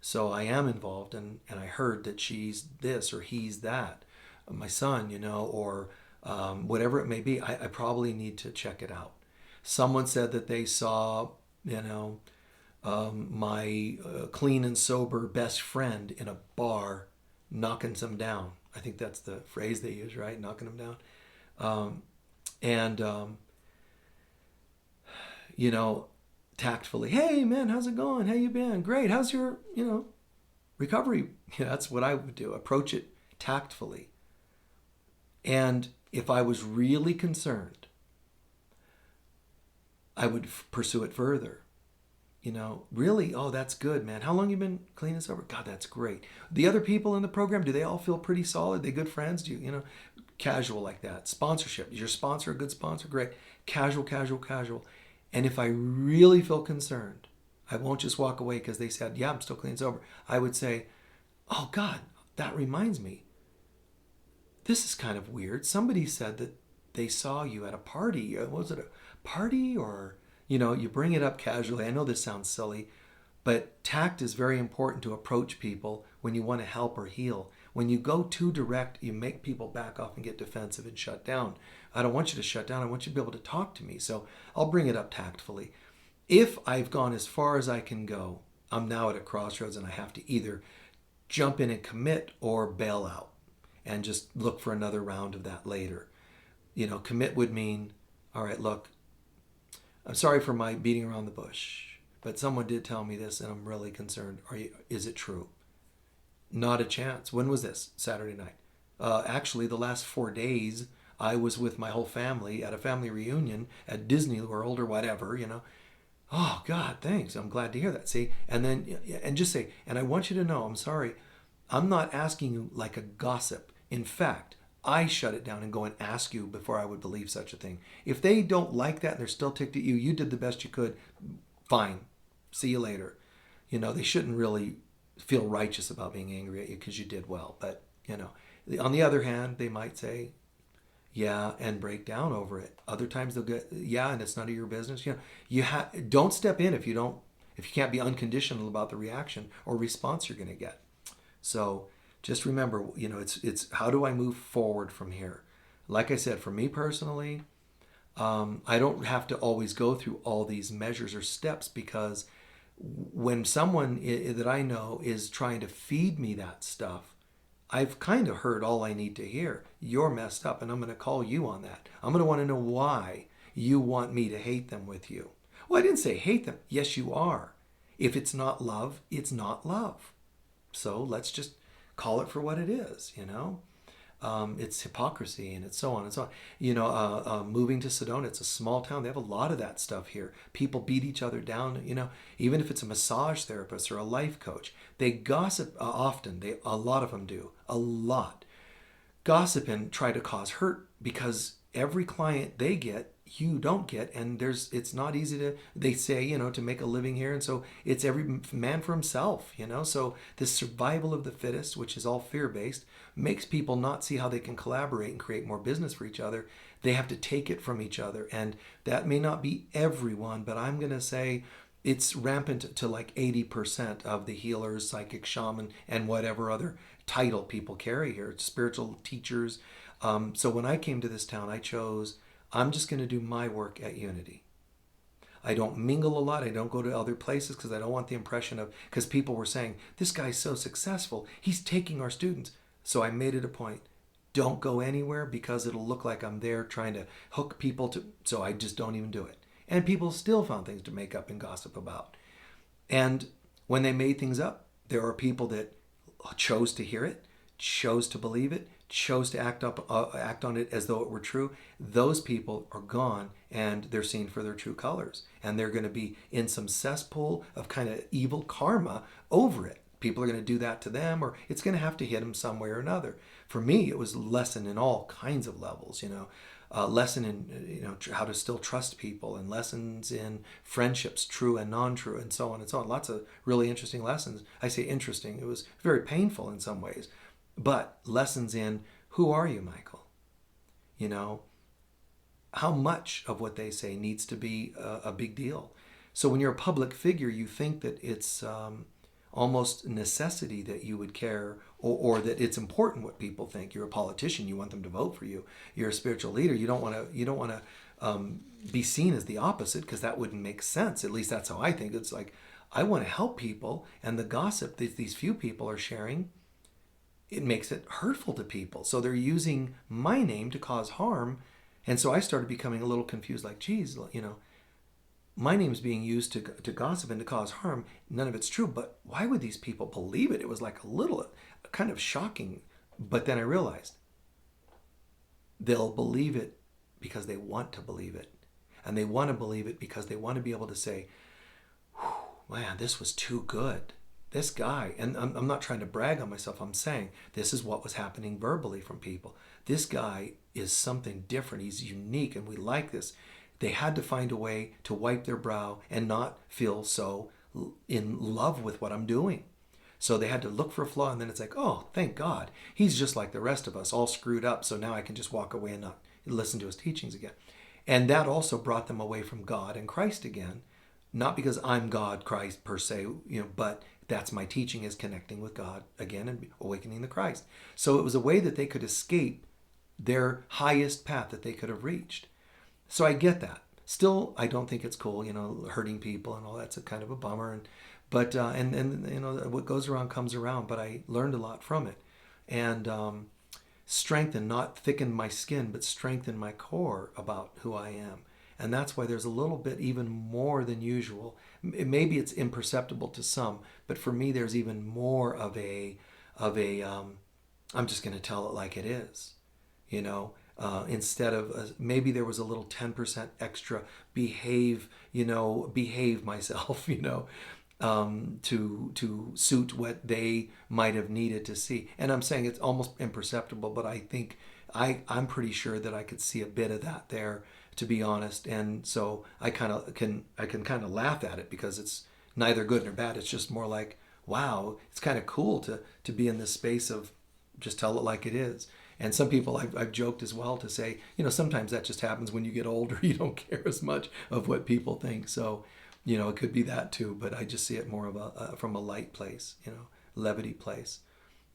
S1: So I am involved, and I heard that she's this or he's that. My son, or whatever it may be. I probably need to check it out. Someone said that they saw, my clean and sober best friend in a bar knocking some down. I think that's the phrase they use, right? Knocking them down. Tactfully, hey man, how's it going? How you been? Great. How's your, recovery? That's what I would do. Approach it tactfully. And if I was really concerned, I would pursue it further. Really, oh, that's good, man. How long you been clean and sober? God, that's great. The other people in the program, do they all feel pretty solid? They good friends? Do you, casual like that? Sponsorship. Is your sponsor a good sponsor? Great. Casual. And if I really feel concerned, I won't just walk away because they said, yeah, I'm still clean and sober. I would say, oh God, that reminds me. This is kind of weird. Somebody said that they saw you at a party. Was it a party or, you bring it up casually. I know this sounds silly, but tact is very important to approach people when you want to help or heal. When you go too direct, you make people back off and get defensive and shut down. I don't want you to shut down. I want you to be able to talk to me. So I'll bring it up tactfully. If I've gone as far as I can go, I'm now at a crossroads and I have to either jump in and commit or bail out and just look for another round of that later. Commit would mean, all right, look, I'm sorry for my beating around the bush, but someone did tell me this and I'm really concerned. Is it true? Not a chance. When was this? Saturday night. Actually, the last 4 days, I was with my whole family at a family reunion at Disney World or whatever, Oh, God, thanks. I'm glad to hear that. See? And just say, and I want you to know, I'm sorry. I'm not asking you like a gossip. In fact, I shut it down and go and ask you before I would believe such a thing. If they don't like that and they're still ticked at you, you did the best you could. Fine. See you later. They shouldn't really feel righteous about being angry at you because you did well. But, on the other hand, they might say, yeah, and break down over it. Other times they'll get, yeah, and it's none of your business. Don't step in if you can't be unconditional about the reaction or response you're going to get. So just remember, it's how do I move forward from here? Like I said, for me personally, I don't have to always go through all these measures or steps because when someone that I know is trying to feed me that stuff, I've kind of heard all I need to hear. You're messed up, and I'm going to call you on that. I'm going to want to know why you want me to hate them with you. Well, I didn't say hate them. Yes, you are. If it's not love, it's not love. So let's just call it for what it is, It's hypocrisy and it's so on and so on. Moving to Sedona, it's a small town. They have a lot of that stuff here. People beat each other down, even if it's a massage therapist or a life coach. They gossip often. A lot of them do. A lot. Gossip and try to cause hurt because every client they get, you don't get, and it's not easy to, they say, to make a living here, and so it's every man for himself, so this survival of the fittest, which is all fear-based, makes people not see how they can collaborate and create more business for each other. They have to take it from each other, and that may not be everyone, but I'm going to say it's rampant to like 80% of the healers, psychic, shaman, and whatever other title people carry here. It's spiritual teachers. So when I came to this town, I chose, I'm just going to do my work at Unity. I don't mingle a lot. I don't go to other places because I don't want the impression of, because people were saying, this guy's so successful, he's taking our students. So I made it a point, don't go anywhere because it'll look like I'm there trying to hook people to, so I just don't even do it. And people still found things to make up and gossip about. And when they made things up, there are people that chose to hear it, chose to believe it, chose to act on it as though it were true. Those people are gone, and they're seen for their true colors, and they're going to be in some cesspool of kind of evil karma over it. People are going to do that to them, or it's going to have to hit them some way or another. For me, it was a lesson in all kinds of levels, lesson in how to still trust people, and lessons in friendships, true and non-true, and so on and so on. Lots of really interesting lessons. I say interesting. It was very painful in some ways, but lessons in who are you, Michael? How much of what they say needs to be a big deal. So when you're a public figure, you think that it's almost necessity that you would care, or that it's important what people think. You're a politician, you want them to vote for you. You're a spiritual leader, you don't want to be seen as the opposite, because that wouldn't make sense. At least that's how I think. It's like, I want to help people, and the gossip that these few people are sharing, it makes it hurtful to people. So they're using my name to cause harm. And so I started becoming a little confused, like, geez, my name's being used to gossip and to cause harm. None of it's true, but why would these people believe it? It was like a little kind of shocking. But then I realized they'll believe it because they want to believe it. And they want to believe it because they want to be able to say, man, this was too good. This guy, and I'm not trying to brag on myself, I'm saying this is what was happening verbally from people. This guy is something different. He's unique, and we like this. They had to find a way to wipe their brow and not feel so in love with what I'm doing. So they had to look for a flaw, and then it's like, oh, thank God. He's just like the rest of us, all screwed up, so now I can just walk away and not listen to his teachings again. And that also brought them away from God and Christ again. Not because I'm God, Christ per se, but that's my teaching, is connecting with God again and awakening the Christ. So it was a way that they could escape their highest path that they could have reached. So I get that. Still, I don't think it's cool, hurting people and all that's a kind of a bummer. But what goes around comes around. But I learned a lot from it, and strengthened, not thickened my skin, but strengthened my core about who I am. And that's why there's a little bit even more than usual. Maybe it's imperceptible to some, but for me, there's even more of a I'm just going to tell it like it is, instead of maybe there was a little 10% extra behave myself, to suit what they might have needed to see. And I'm saying it's almost imperceptible, but I think I'm pretty sure that I could see a bit of that there, to be honest. And so I can kind of laugh at it because it's neither good nor bad. It's just more like, wow, it's kind of cool to be in this space of just tell it like it is. And some people I've joked as well to say, sometimes that just happens when you get older. You don't care as much of what people think. So, it could be that too, but I just see it more of from a light place, levity place.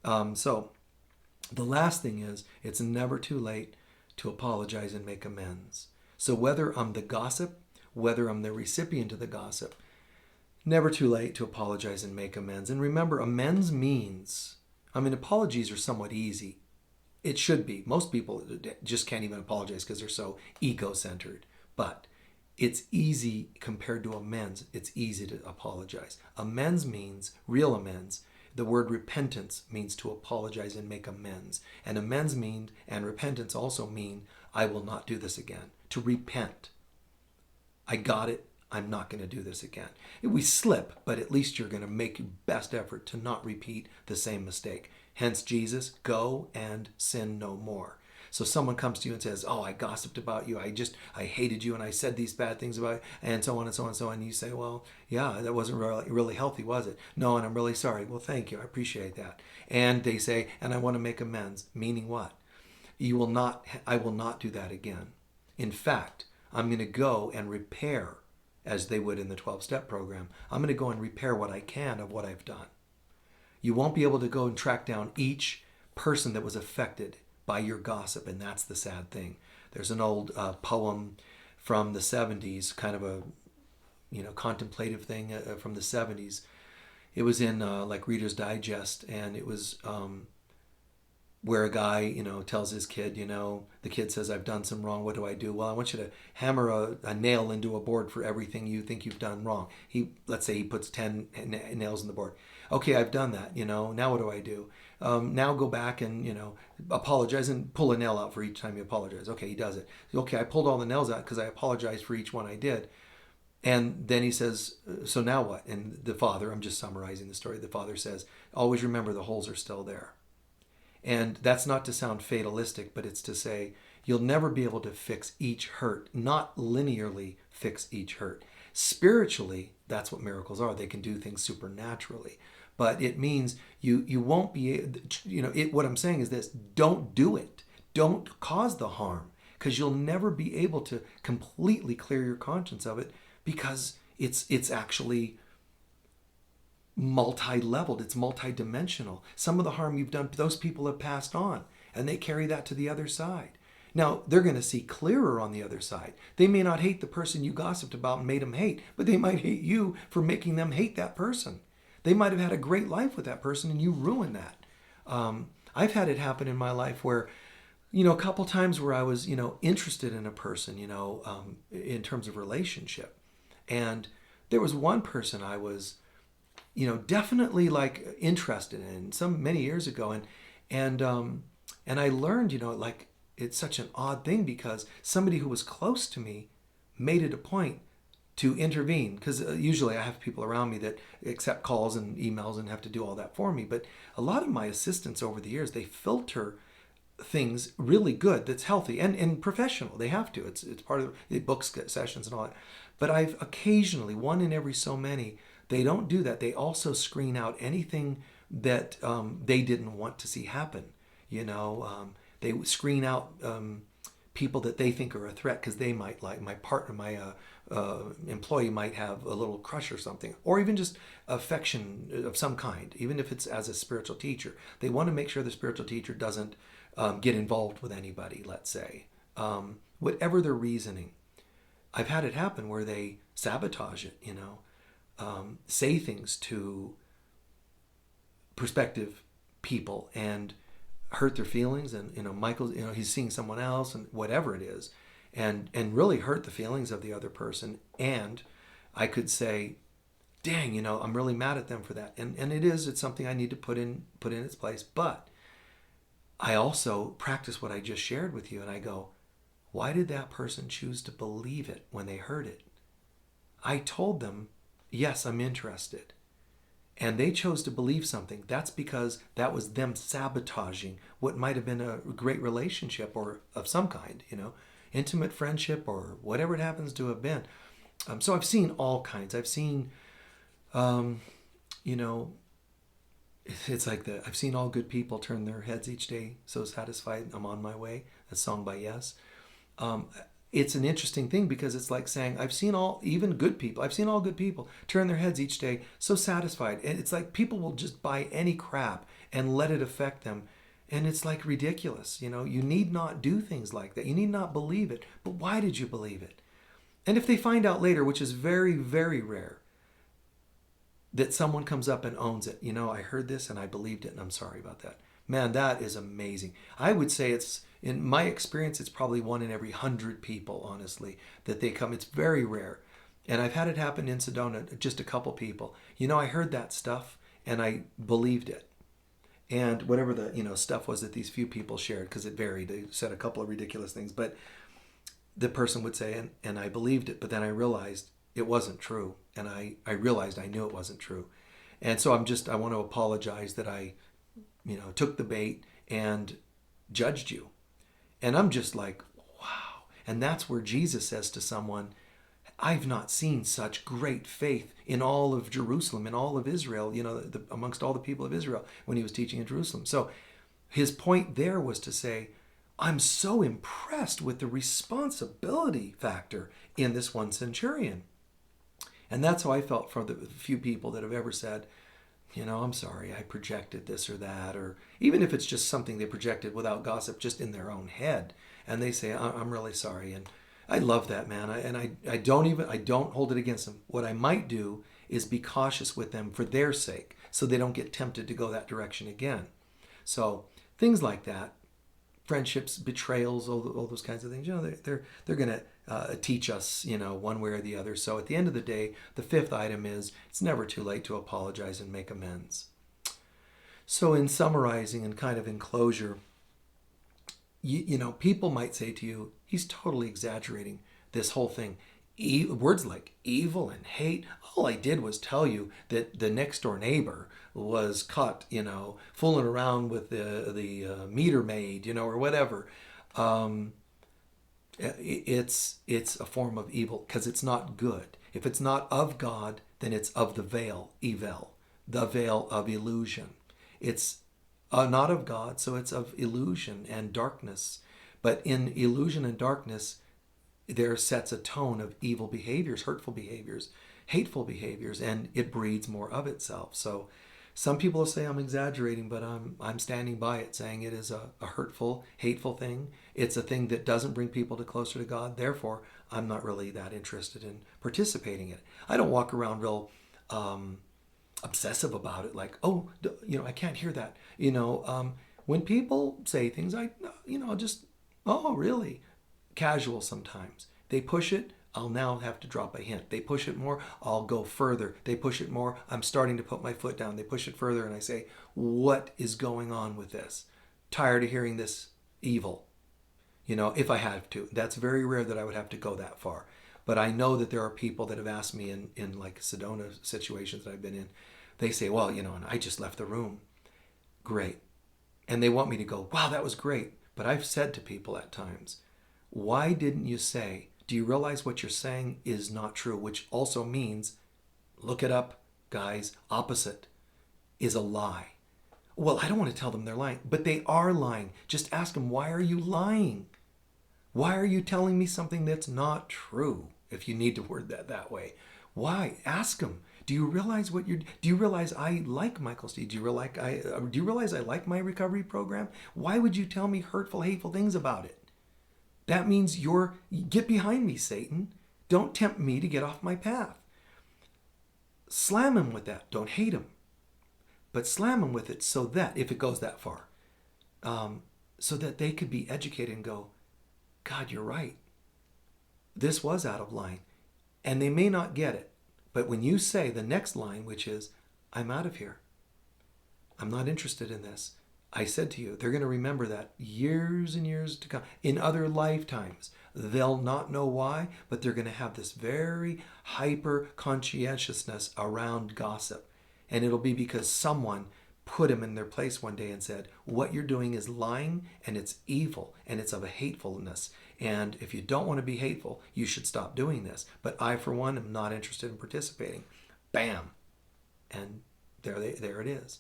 S1: So the last thing is, it's never too late to apologize and make amends. So whether I'm the gossip, whether I'm the recipient of the gossip, never too late to apologize and make amends. And remember, amends means, apologies are somewhat easy. It should be. Most people just can't even apologize because they're so ego-centered. But it's easy compared to amends. It's easy to apologize. Amends means, real amends. The word repentance means to apologize and make amends. And amends mean, and repentance also mean, I will not do this again. To repent. I got it. I'm not going to do this again. We slip, but at least you're going to make your best effort to not repeat the same mistake. Hence Jesus, go and sin no more. So someone comes to you and says, oh, I gossiped about you. I hated you and I said these bad things about you, and so on and so on and so on. And you say, well, yeah, that wasn't really healthy, was it? No, and I'm really sorry. Well, thank you. I appreciate that. And they say, and I want to make amends. Meaning what? I will not do that again. In fact, I'm going to go and repair as they would in the 12-step program. I'm going to go and repair what I can of what I've done. You won't be able to go and track down each person that was affected by your gossip, and that's the sad thing. There's an old poem from the 70s, kind of a contemplative thing from the 70s. It was in like Reader's Digest, and it was where a guy, tells his kid, the kid says, I've done some wrong. What do I do? Well, I want you to hammer a nail into a board for everything you think you've done wrong. Let's say he puts 10 nails in the board. Okay, I've done that, now what do I do? Now go back and, apologize and pull a nail out for each time you apologize. Okay, he does it. Okay, I pulled all the nails out because I apologized for each one I did. And then he says, so now what? And the father, I'm just summarizing the story, the father says, always remember the holes are still there. And that's not to sound fatalistic, but it's to say you'll never be able to fix each hurt, not linearly fix each hurt. Spiritually, that's what miracles are. They can do things supernaturally. But it means you won't be, what I'm saying is this: don't do it. Don't cause the harm, because you'll never be able to completely clear your conscience of it, because it's actually multi-leveled, it's multi-dimensional. Some of the harm you've done, those people have passed on, and they carry that to the other side. Now, they're going to see clearer on the other side. They may not hate the person you gossiped about and made them hate, but they might hate you for making them hate that person. They might have had a great life with that person, and you ruined that. I've had it happen in my life where, a couple times where I was, interested in a person, in terms of relationship. And there was one person I was, definitely like interested in many years ago. And I learned, like it's such an odd thing, because somebody who was close to me made it a point to intervene, because usually I have people around me that accept calls and emails and have to do all that for me. But a lot of my assistants over the years, they filter things really good, that's healthy and professional. They have to. It's part of the book sessions and all that. But I've occasionally, one in every so many, they don't do that. They also screen out anything that they didn't want to see happen. They screen out people that they think are a threat, because they might, like my partner, my employee might have a little crush or something, or even just affection of some kind, even if it's as a spiritual teacher. They want to make sure the spiritual teacher doesn't get involved with anybody, let's say. Whatever their reasoning. I've had it happen where they sabotage it, say things to prospective people and hurt their feelings. And, Michael, he's seeing someone else and whatever it is, and really hurt the feelings of the other person. And I could say, dang, I'm really mad at them for that. And it's something I need to put in its place. But I also practice what I just shared with you, and I go, why did that person choose to believe it when they heard it? I told them, yes, I'm interested. And they chose to believe something. That's because that was them sabotaging what might have been a great relationship, or of some kind, intimate friendship, or whatever it happens to have been. So I've seen all kinds. I've seen, it's like I've seen all good people turn their heads each day, so satisfied, I'm on my way. A song by Yes. It's an interesting thing, because it's like saying, I've seen all good people turn their heads each day, so satisfied. And it's like people will just buy any crap and let it affect them. And it's like ridiculous. You need not do things like that. You need not believe it. But why did you believe it? And if they find out later, which is very, very rare, that someone comes up and owns it, I heard this and I believed it and I'm sorry about that. Man, that is amazing. I would say in my experience, it's probably 1 in every 100 people, honestly, that they come. It's very rare. And I've had it happen in Sedona, just a couple people. I heard that stuff and I believed it. And whatever the stuff was that these few people shared, because it varied. They said a couple of ridiculous things, but the person would say, and I believed it, but then I realized it wasn't true. And I realized I knew it wasn't true. And so I want to apologize that I took the bait and judged you. And I'm just like, wow. And that's where Jesus says to someone, I've not seen such great faith in all of Jerusalem, in all of Israel, amongst all the people of Israel, when he was teaching in Jerusalem. So his point there was to say, I'm so impressed with the responsibility factor in this one centurion. And that's how I felt for the few people that have ever said, I'm sorry, I projected this or that, or even if it's just something they projected without gossip, just in their own head, and they say, I'm really sorry. And I love that, man. I don't hold it against them. What I might do is be cautious with them for their sake, so they don't get tempted to go that direction again. So things like that, friendships, betrayals, all those kinds of things, they're going to teach us, one way or the other. So at the end of the day, the fifth item is it's never too late to apologize and make amends. So in summarizing and kind of in closure, people might say to you, he's totally exaggerating this whole thing. Words like evil and hate, all I did was tell you that the next door neighbor was caught, fooling around with the meter maid, or whatever. It's a form of evil because it's not good. If it's not of God, then it's of the veil, evil, the veil of illusion. It's not of God, so it's of illusion and darkness. But in illusion and darkness, there sets a tone of evil behaviors, hurtful behaviors, hateful behaviors, and it breeds more of itself. So some people will say I'm exaggerating, but I'm standing by it, saying it is a hurtful, hateful thing. It's a thing that doesn't bring people closer to God. Therefore, I'm not really that interested in participating in it. I don't walk around real obsessive about it, like, I can't hear that. When people say things, just, oh, really? Casual sometimes. They push it, I'll now have to drop a hint. They push it more, I'll go further. They push it more, I'm starting to put my foot down. They push it further, and I say, what is going on with this? Tired of hearing this evil. If I have to. That's very rare that I would have to go that far. But I know that there are people that have asked me in like Sedona situations that I've been in. They say, well, and I just left the room. Great. And they want me to go, wow, that was great. But I've said to people at times, why didn't you say, do you realize what you're saying is not true? Which also means, look it up, guys, opposite is a lie. Well, I don't want to tell them they're lying, but they are lying. Just ask them, why are you lying? Why are you telling me something that's not true? If you need to word that way. Why? Ask them. Do you realize do you realize I like Michael Steve? Do you realize I like my recovery program? Why would you tell me hurtful, hateful things about it? That means get behind me, Satan. Don't tempt me to get off my path. Slam him with that. Don't hate him. But slam him with it so that, if it goes that far, so that they could be educated and go, God, you're right. This was out of line. And they may not get it. But when you say the next line, which is, I'm out of here. I'm not interested in this. I said to you, they're going to remember that years and years to come. In other lifetimes, they'll not know why, but they're going to have this very hyper conscientiousness around gossip. And it'll be because someone put them in their place one day and said, what you're doing is lying, and it's evil, and it's of a hatefulness. And if you don't want to be hateful, you should stop doing this. But I, for one, am not interested in participating. Bam. And there it is.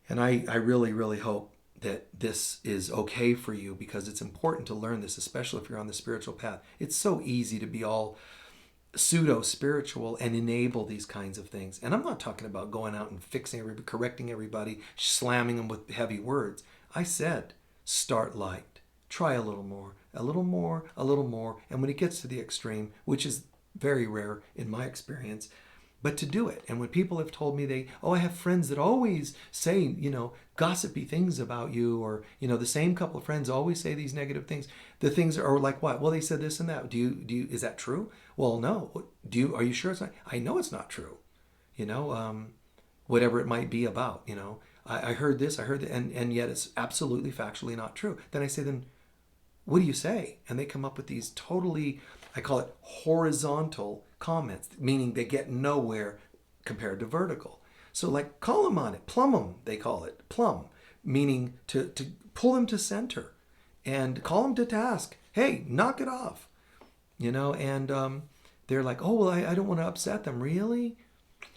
S1: And I really, really hope that this is okay for you, because it's important to learn this, especially if you're on the spiritual path. It's so easy to be all pseudo-spiritual and enable these kinds of things. And I'm not talking about going out and fixing everybody, correcting everybody, slamming them with heavy words. I said, start light. Try a little more, a little more, a little more. And when it gets to the extreme, which is very rare in my experience, but to do it. And when people have told me I have friends that always say, gossipy things about you, or, the same couple of friends always say these negative things. The things are like, what? Well, they said this and that. Is that true? Well, no. Are you sure it's not? I know it's not true. Whatever it might be about, I heard this, I heard that, and yet it's absolutely factually not true. Then I say, then what do you say? And they come up with these totally, I call it horizontal comments, meaning they get nowhere compared to vertical. So like, call them on it, plumb them, they call it, plumb, meaning to pull them to center and call them to task. Hey, knock it off, and they're like, oh, well, I don't want to upset them. Really?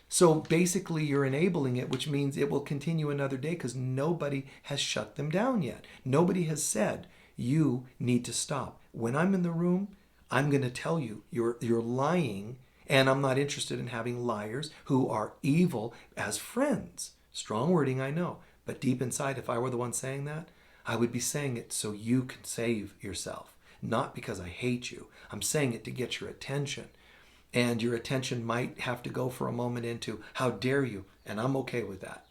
S1: So basically you're enabling it, which means it will continue another day because nobody has shut them down yet. Nobody has said, you need to stop. When I'm in the room, I'm going to tell you, you're lying, And I'm not interested in having liars who are evil as friends. Strong wording, I know. But deep inside, if I were the one saying that, I would be saying it so you can save yourself. Not because I hate you. I'm saying it to get your attention. And your attention might have to go for a moment into, how dare you? And I'm okay with that.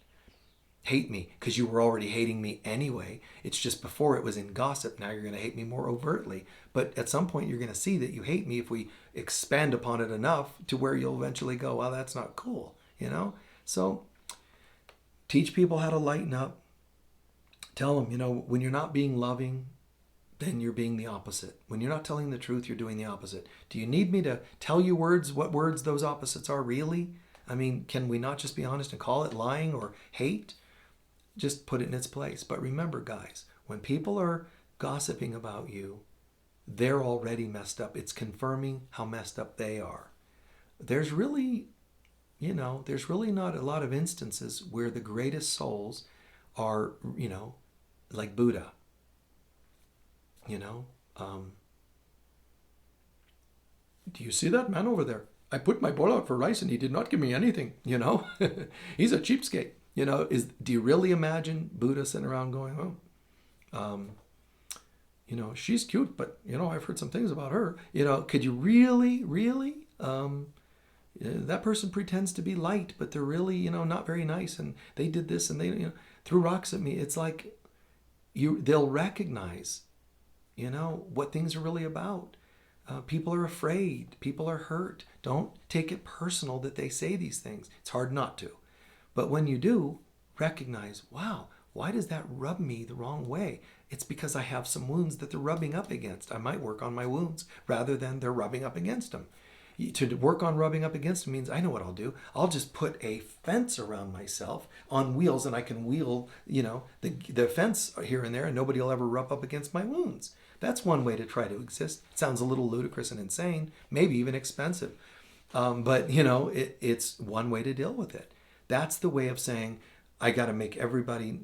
S1: Hate me because you were already hating me anyway. It's just before it was in gossip. Now you're going to hate me more overtly. But at some point you're going to see that you hate me if we expand upon it enough to where you'll eventually go, well, that's not cool, you know? So teach people how to lighten up. Tell them, when you're not being loving, then you're being the opposite. When you're not telling the truth, you're doing the opposite. Do you need me to tell you what words those opposites are really? I mean, can we not just be honest and call it lying or hate? Just put it in its place. But remember, guys, when people are gossiping about you, they're already messed up. It's confirming how messed up they are. There's really not a lot of instances where the greatest souls are, like Buddha. Do you see that man over there? I put my bowl out for rice and he did not give me anything, He's a cheapskate. Do you really imagine Buddha sitting around going, she's cute, but, I've heard some things about her. Could you really? That person pretends to be light, but they're really, not very nice. And they did this and they, threw rocks at me. It's like they'll recognize, what things are really about. People are afraid. People are hurt. Don't take it personal that they say these things. It's hard not to. But when you do, recognize, wow, why does that rub me the wrong way? It's because I have some wounds that they're rubbing up against. I might work on my wounds rather than they're rubbing up against them. To work on rubbing up against them means I know what I'll do. I'll just put a fence around myself on wheels and I can wheel, the fence here and there and nobody will ever rub up against my wounds. That's one way to try to exist. It sounds a little ludicrous and insane, maybe even expensive. But it's one way to deal with it. That's the way of saying, I got to make everybody,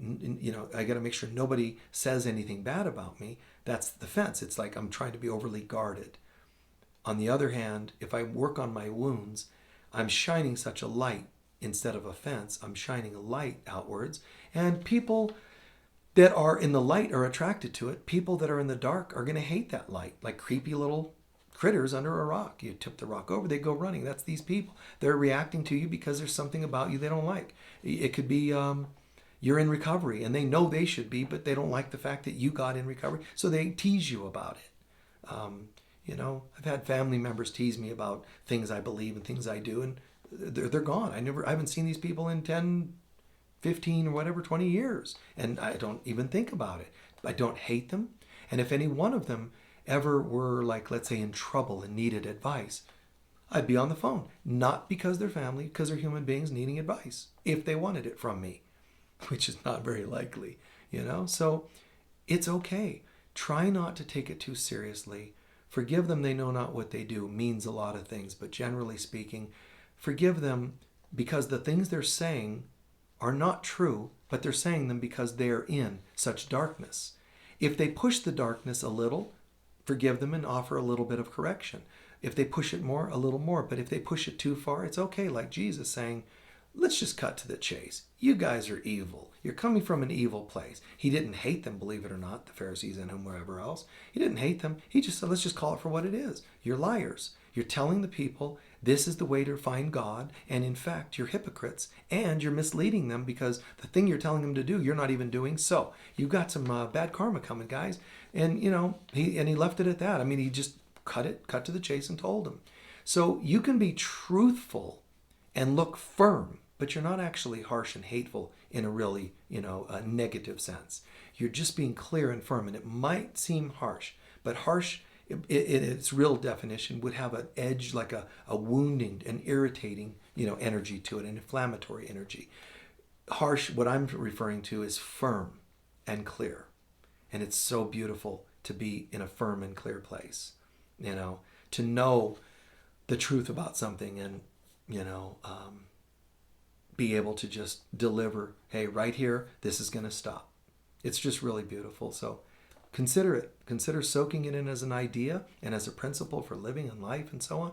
S1: I got to make sure nobody says anything bad about me. That's the fence. It's like I'm trying to be overly guarded. On the other hand, if I work on my wounds, I'm shining such a light instead of a fence. I'm shining a light outwards. And people that are in the light are attracted to it. People that are in the dark are going to hate that light, like creepy little critters under a rock. You tip the rock over, they go running. That's these people. They're reacting to you because there's something about you they don't like. It could be you're in recovery and they know they should be, but they don't like the fact that you got in recovery, so they tease you about it. I've had family members tease me about things I believe and things I do, and they're gone. I haven't seen these people in 10, 15 or whatever, 20 years, and I don't even think about it. I don't hate them, and if any one of them ever were, like, let's say, in trouble and needed advice, I'd be on the phone. Not because they're family, because they're human beings needing advice, if they wanted it from me, which is not very likely, So it's okay. Try not to take it too seriously. Forgive them, they know not what they do, means a lot of things, but generally speaking, forgive them because the things they're saying are not true, but they're saying them because they're in such darkness. If they push the darkness a little, forgive them and offer a little bit of correction. If they push it more, a little more. But if they push it too far, it's okay, like Jesus saying, let's just cut to the chase. You guys are evil. You're coming from an evil place. He didn't hate them, believe it or not, the Pharisees and whoever else. He didn't hate them. He just said, let's just call it for what it is. You're liars. You're telling the people this is the way to find God, and in fact, you're hypocrites, and you're misleading them because the thing you're telling them to do, you're not even doing. So you've got some bad karma coming, guys. And, he left it at that. I mean, he just cut to the chase and told them. So you can be truthful and look firm, but you're not actually harsh and hateful in a really, a negative sense. You're just being clear and firm, and it might seem harsh, but harsh in its real definition would have an edge, like a wounding, an irritating, energy to it, an inflammatory energy. Harsh, what I'm referring to, is firm and clear. And it's so beautiful to be in a firm and clear place, to know the truth about something and, be able to just deliver, hey, right here, this is going to stop. It's just really beautiful. So consider it. Consider soaking it in as an idea and as a principle for living and life and so on.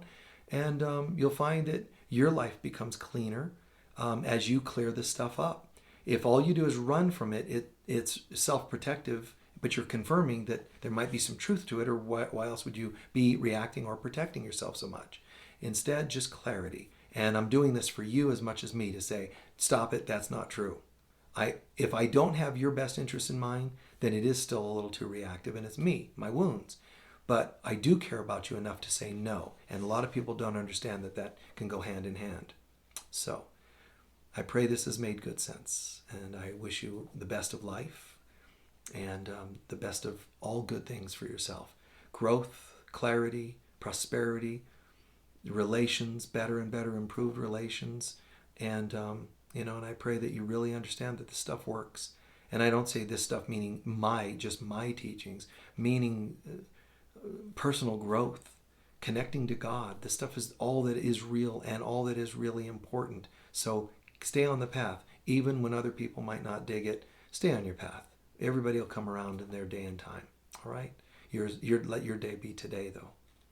S1: And you'll find that your life becomes cleaner as you clear this stuff up. If all you do is run from it, it's self-protective, but you're confirming that there might be some truth to it, or why else would you be reacting or protecting yourself so much? Instead, just clarity. And I'm doing this for you as much as me to say, stop it, that's not true. If I don't have your best interest in mind, then it is still a little too reactive, and it's me, my wounds. But I do care about you enough to say no. And a lot of people don't understand that that can go hand in hand. So I pray this has made good sense. And I wish you the best of life and the best of all good things for yourself. Growth, clarity, prosperity, relations, better and better improved relations. And, and I pray that you really understand that this stuff works. And I don't say this stuff meaning just my teachings, meaning personal growth, connecting to God. This stuff is all that is real and all that is really important. So stay on the path. Even when other people might not dig it, stay on your path. Everybody will come around in their day and time. All right? Let your day be today, though.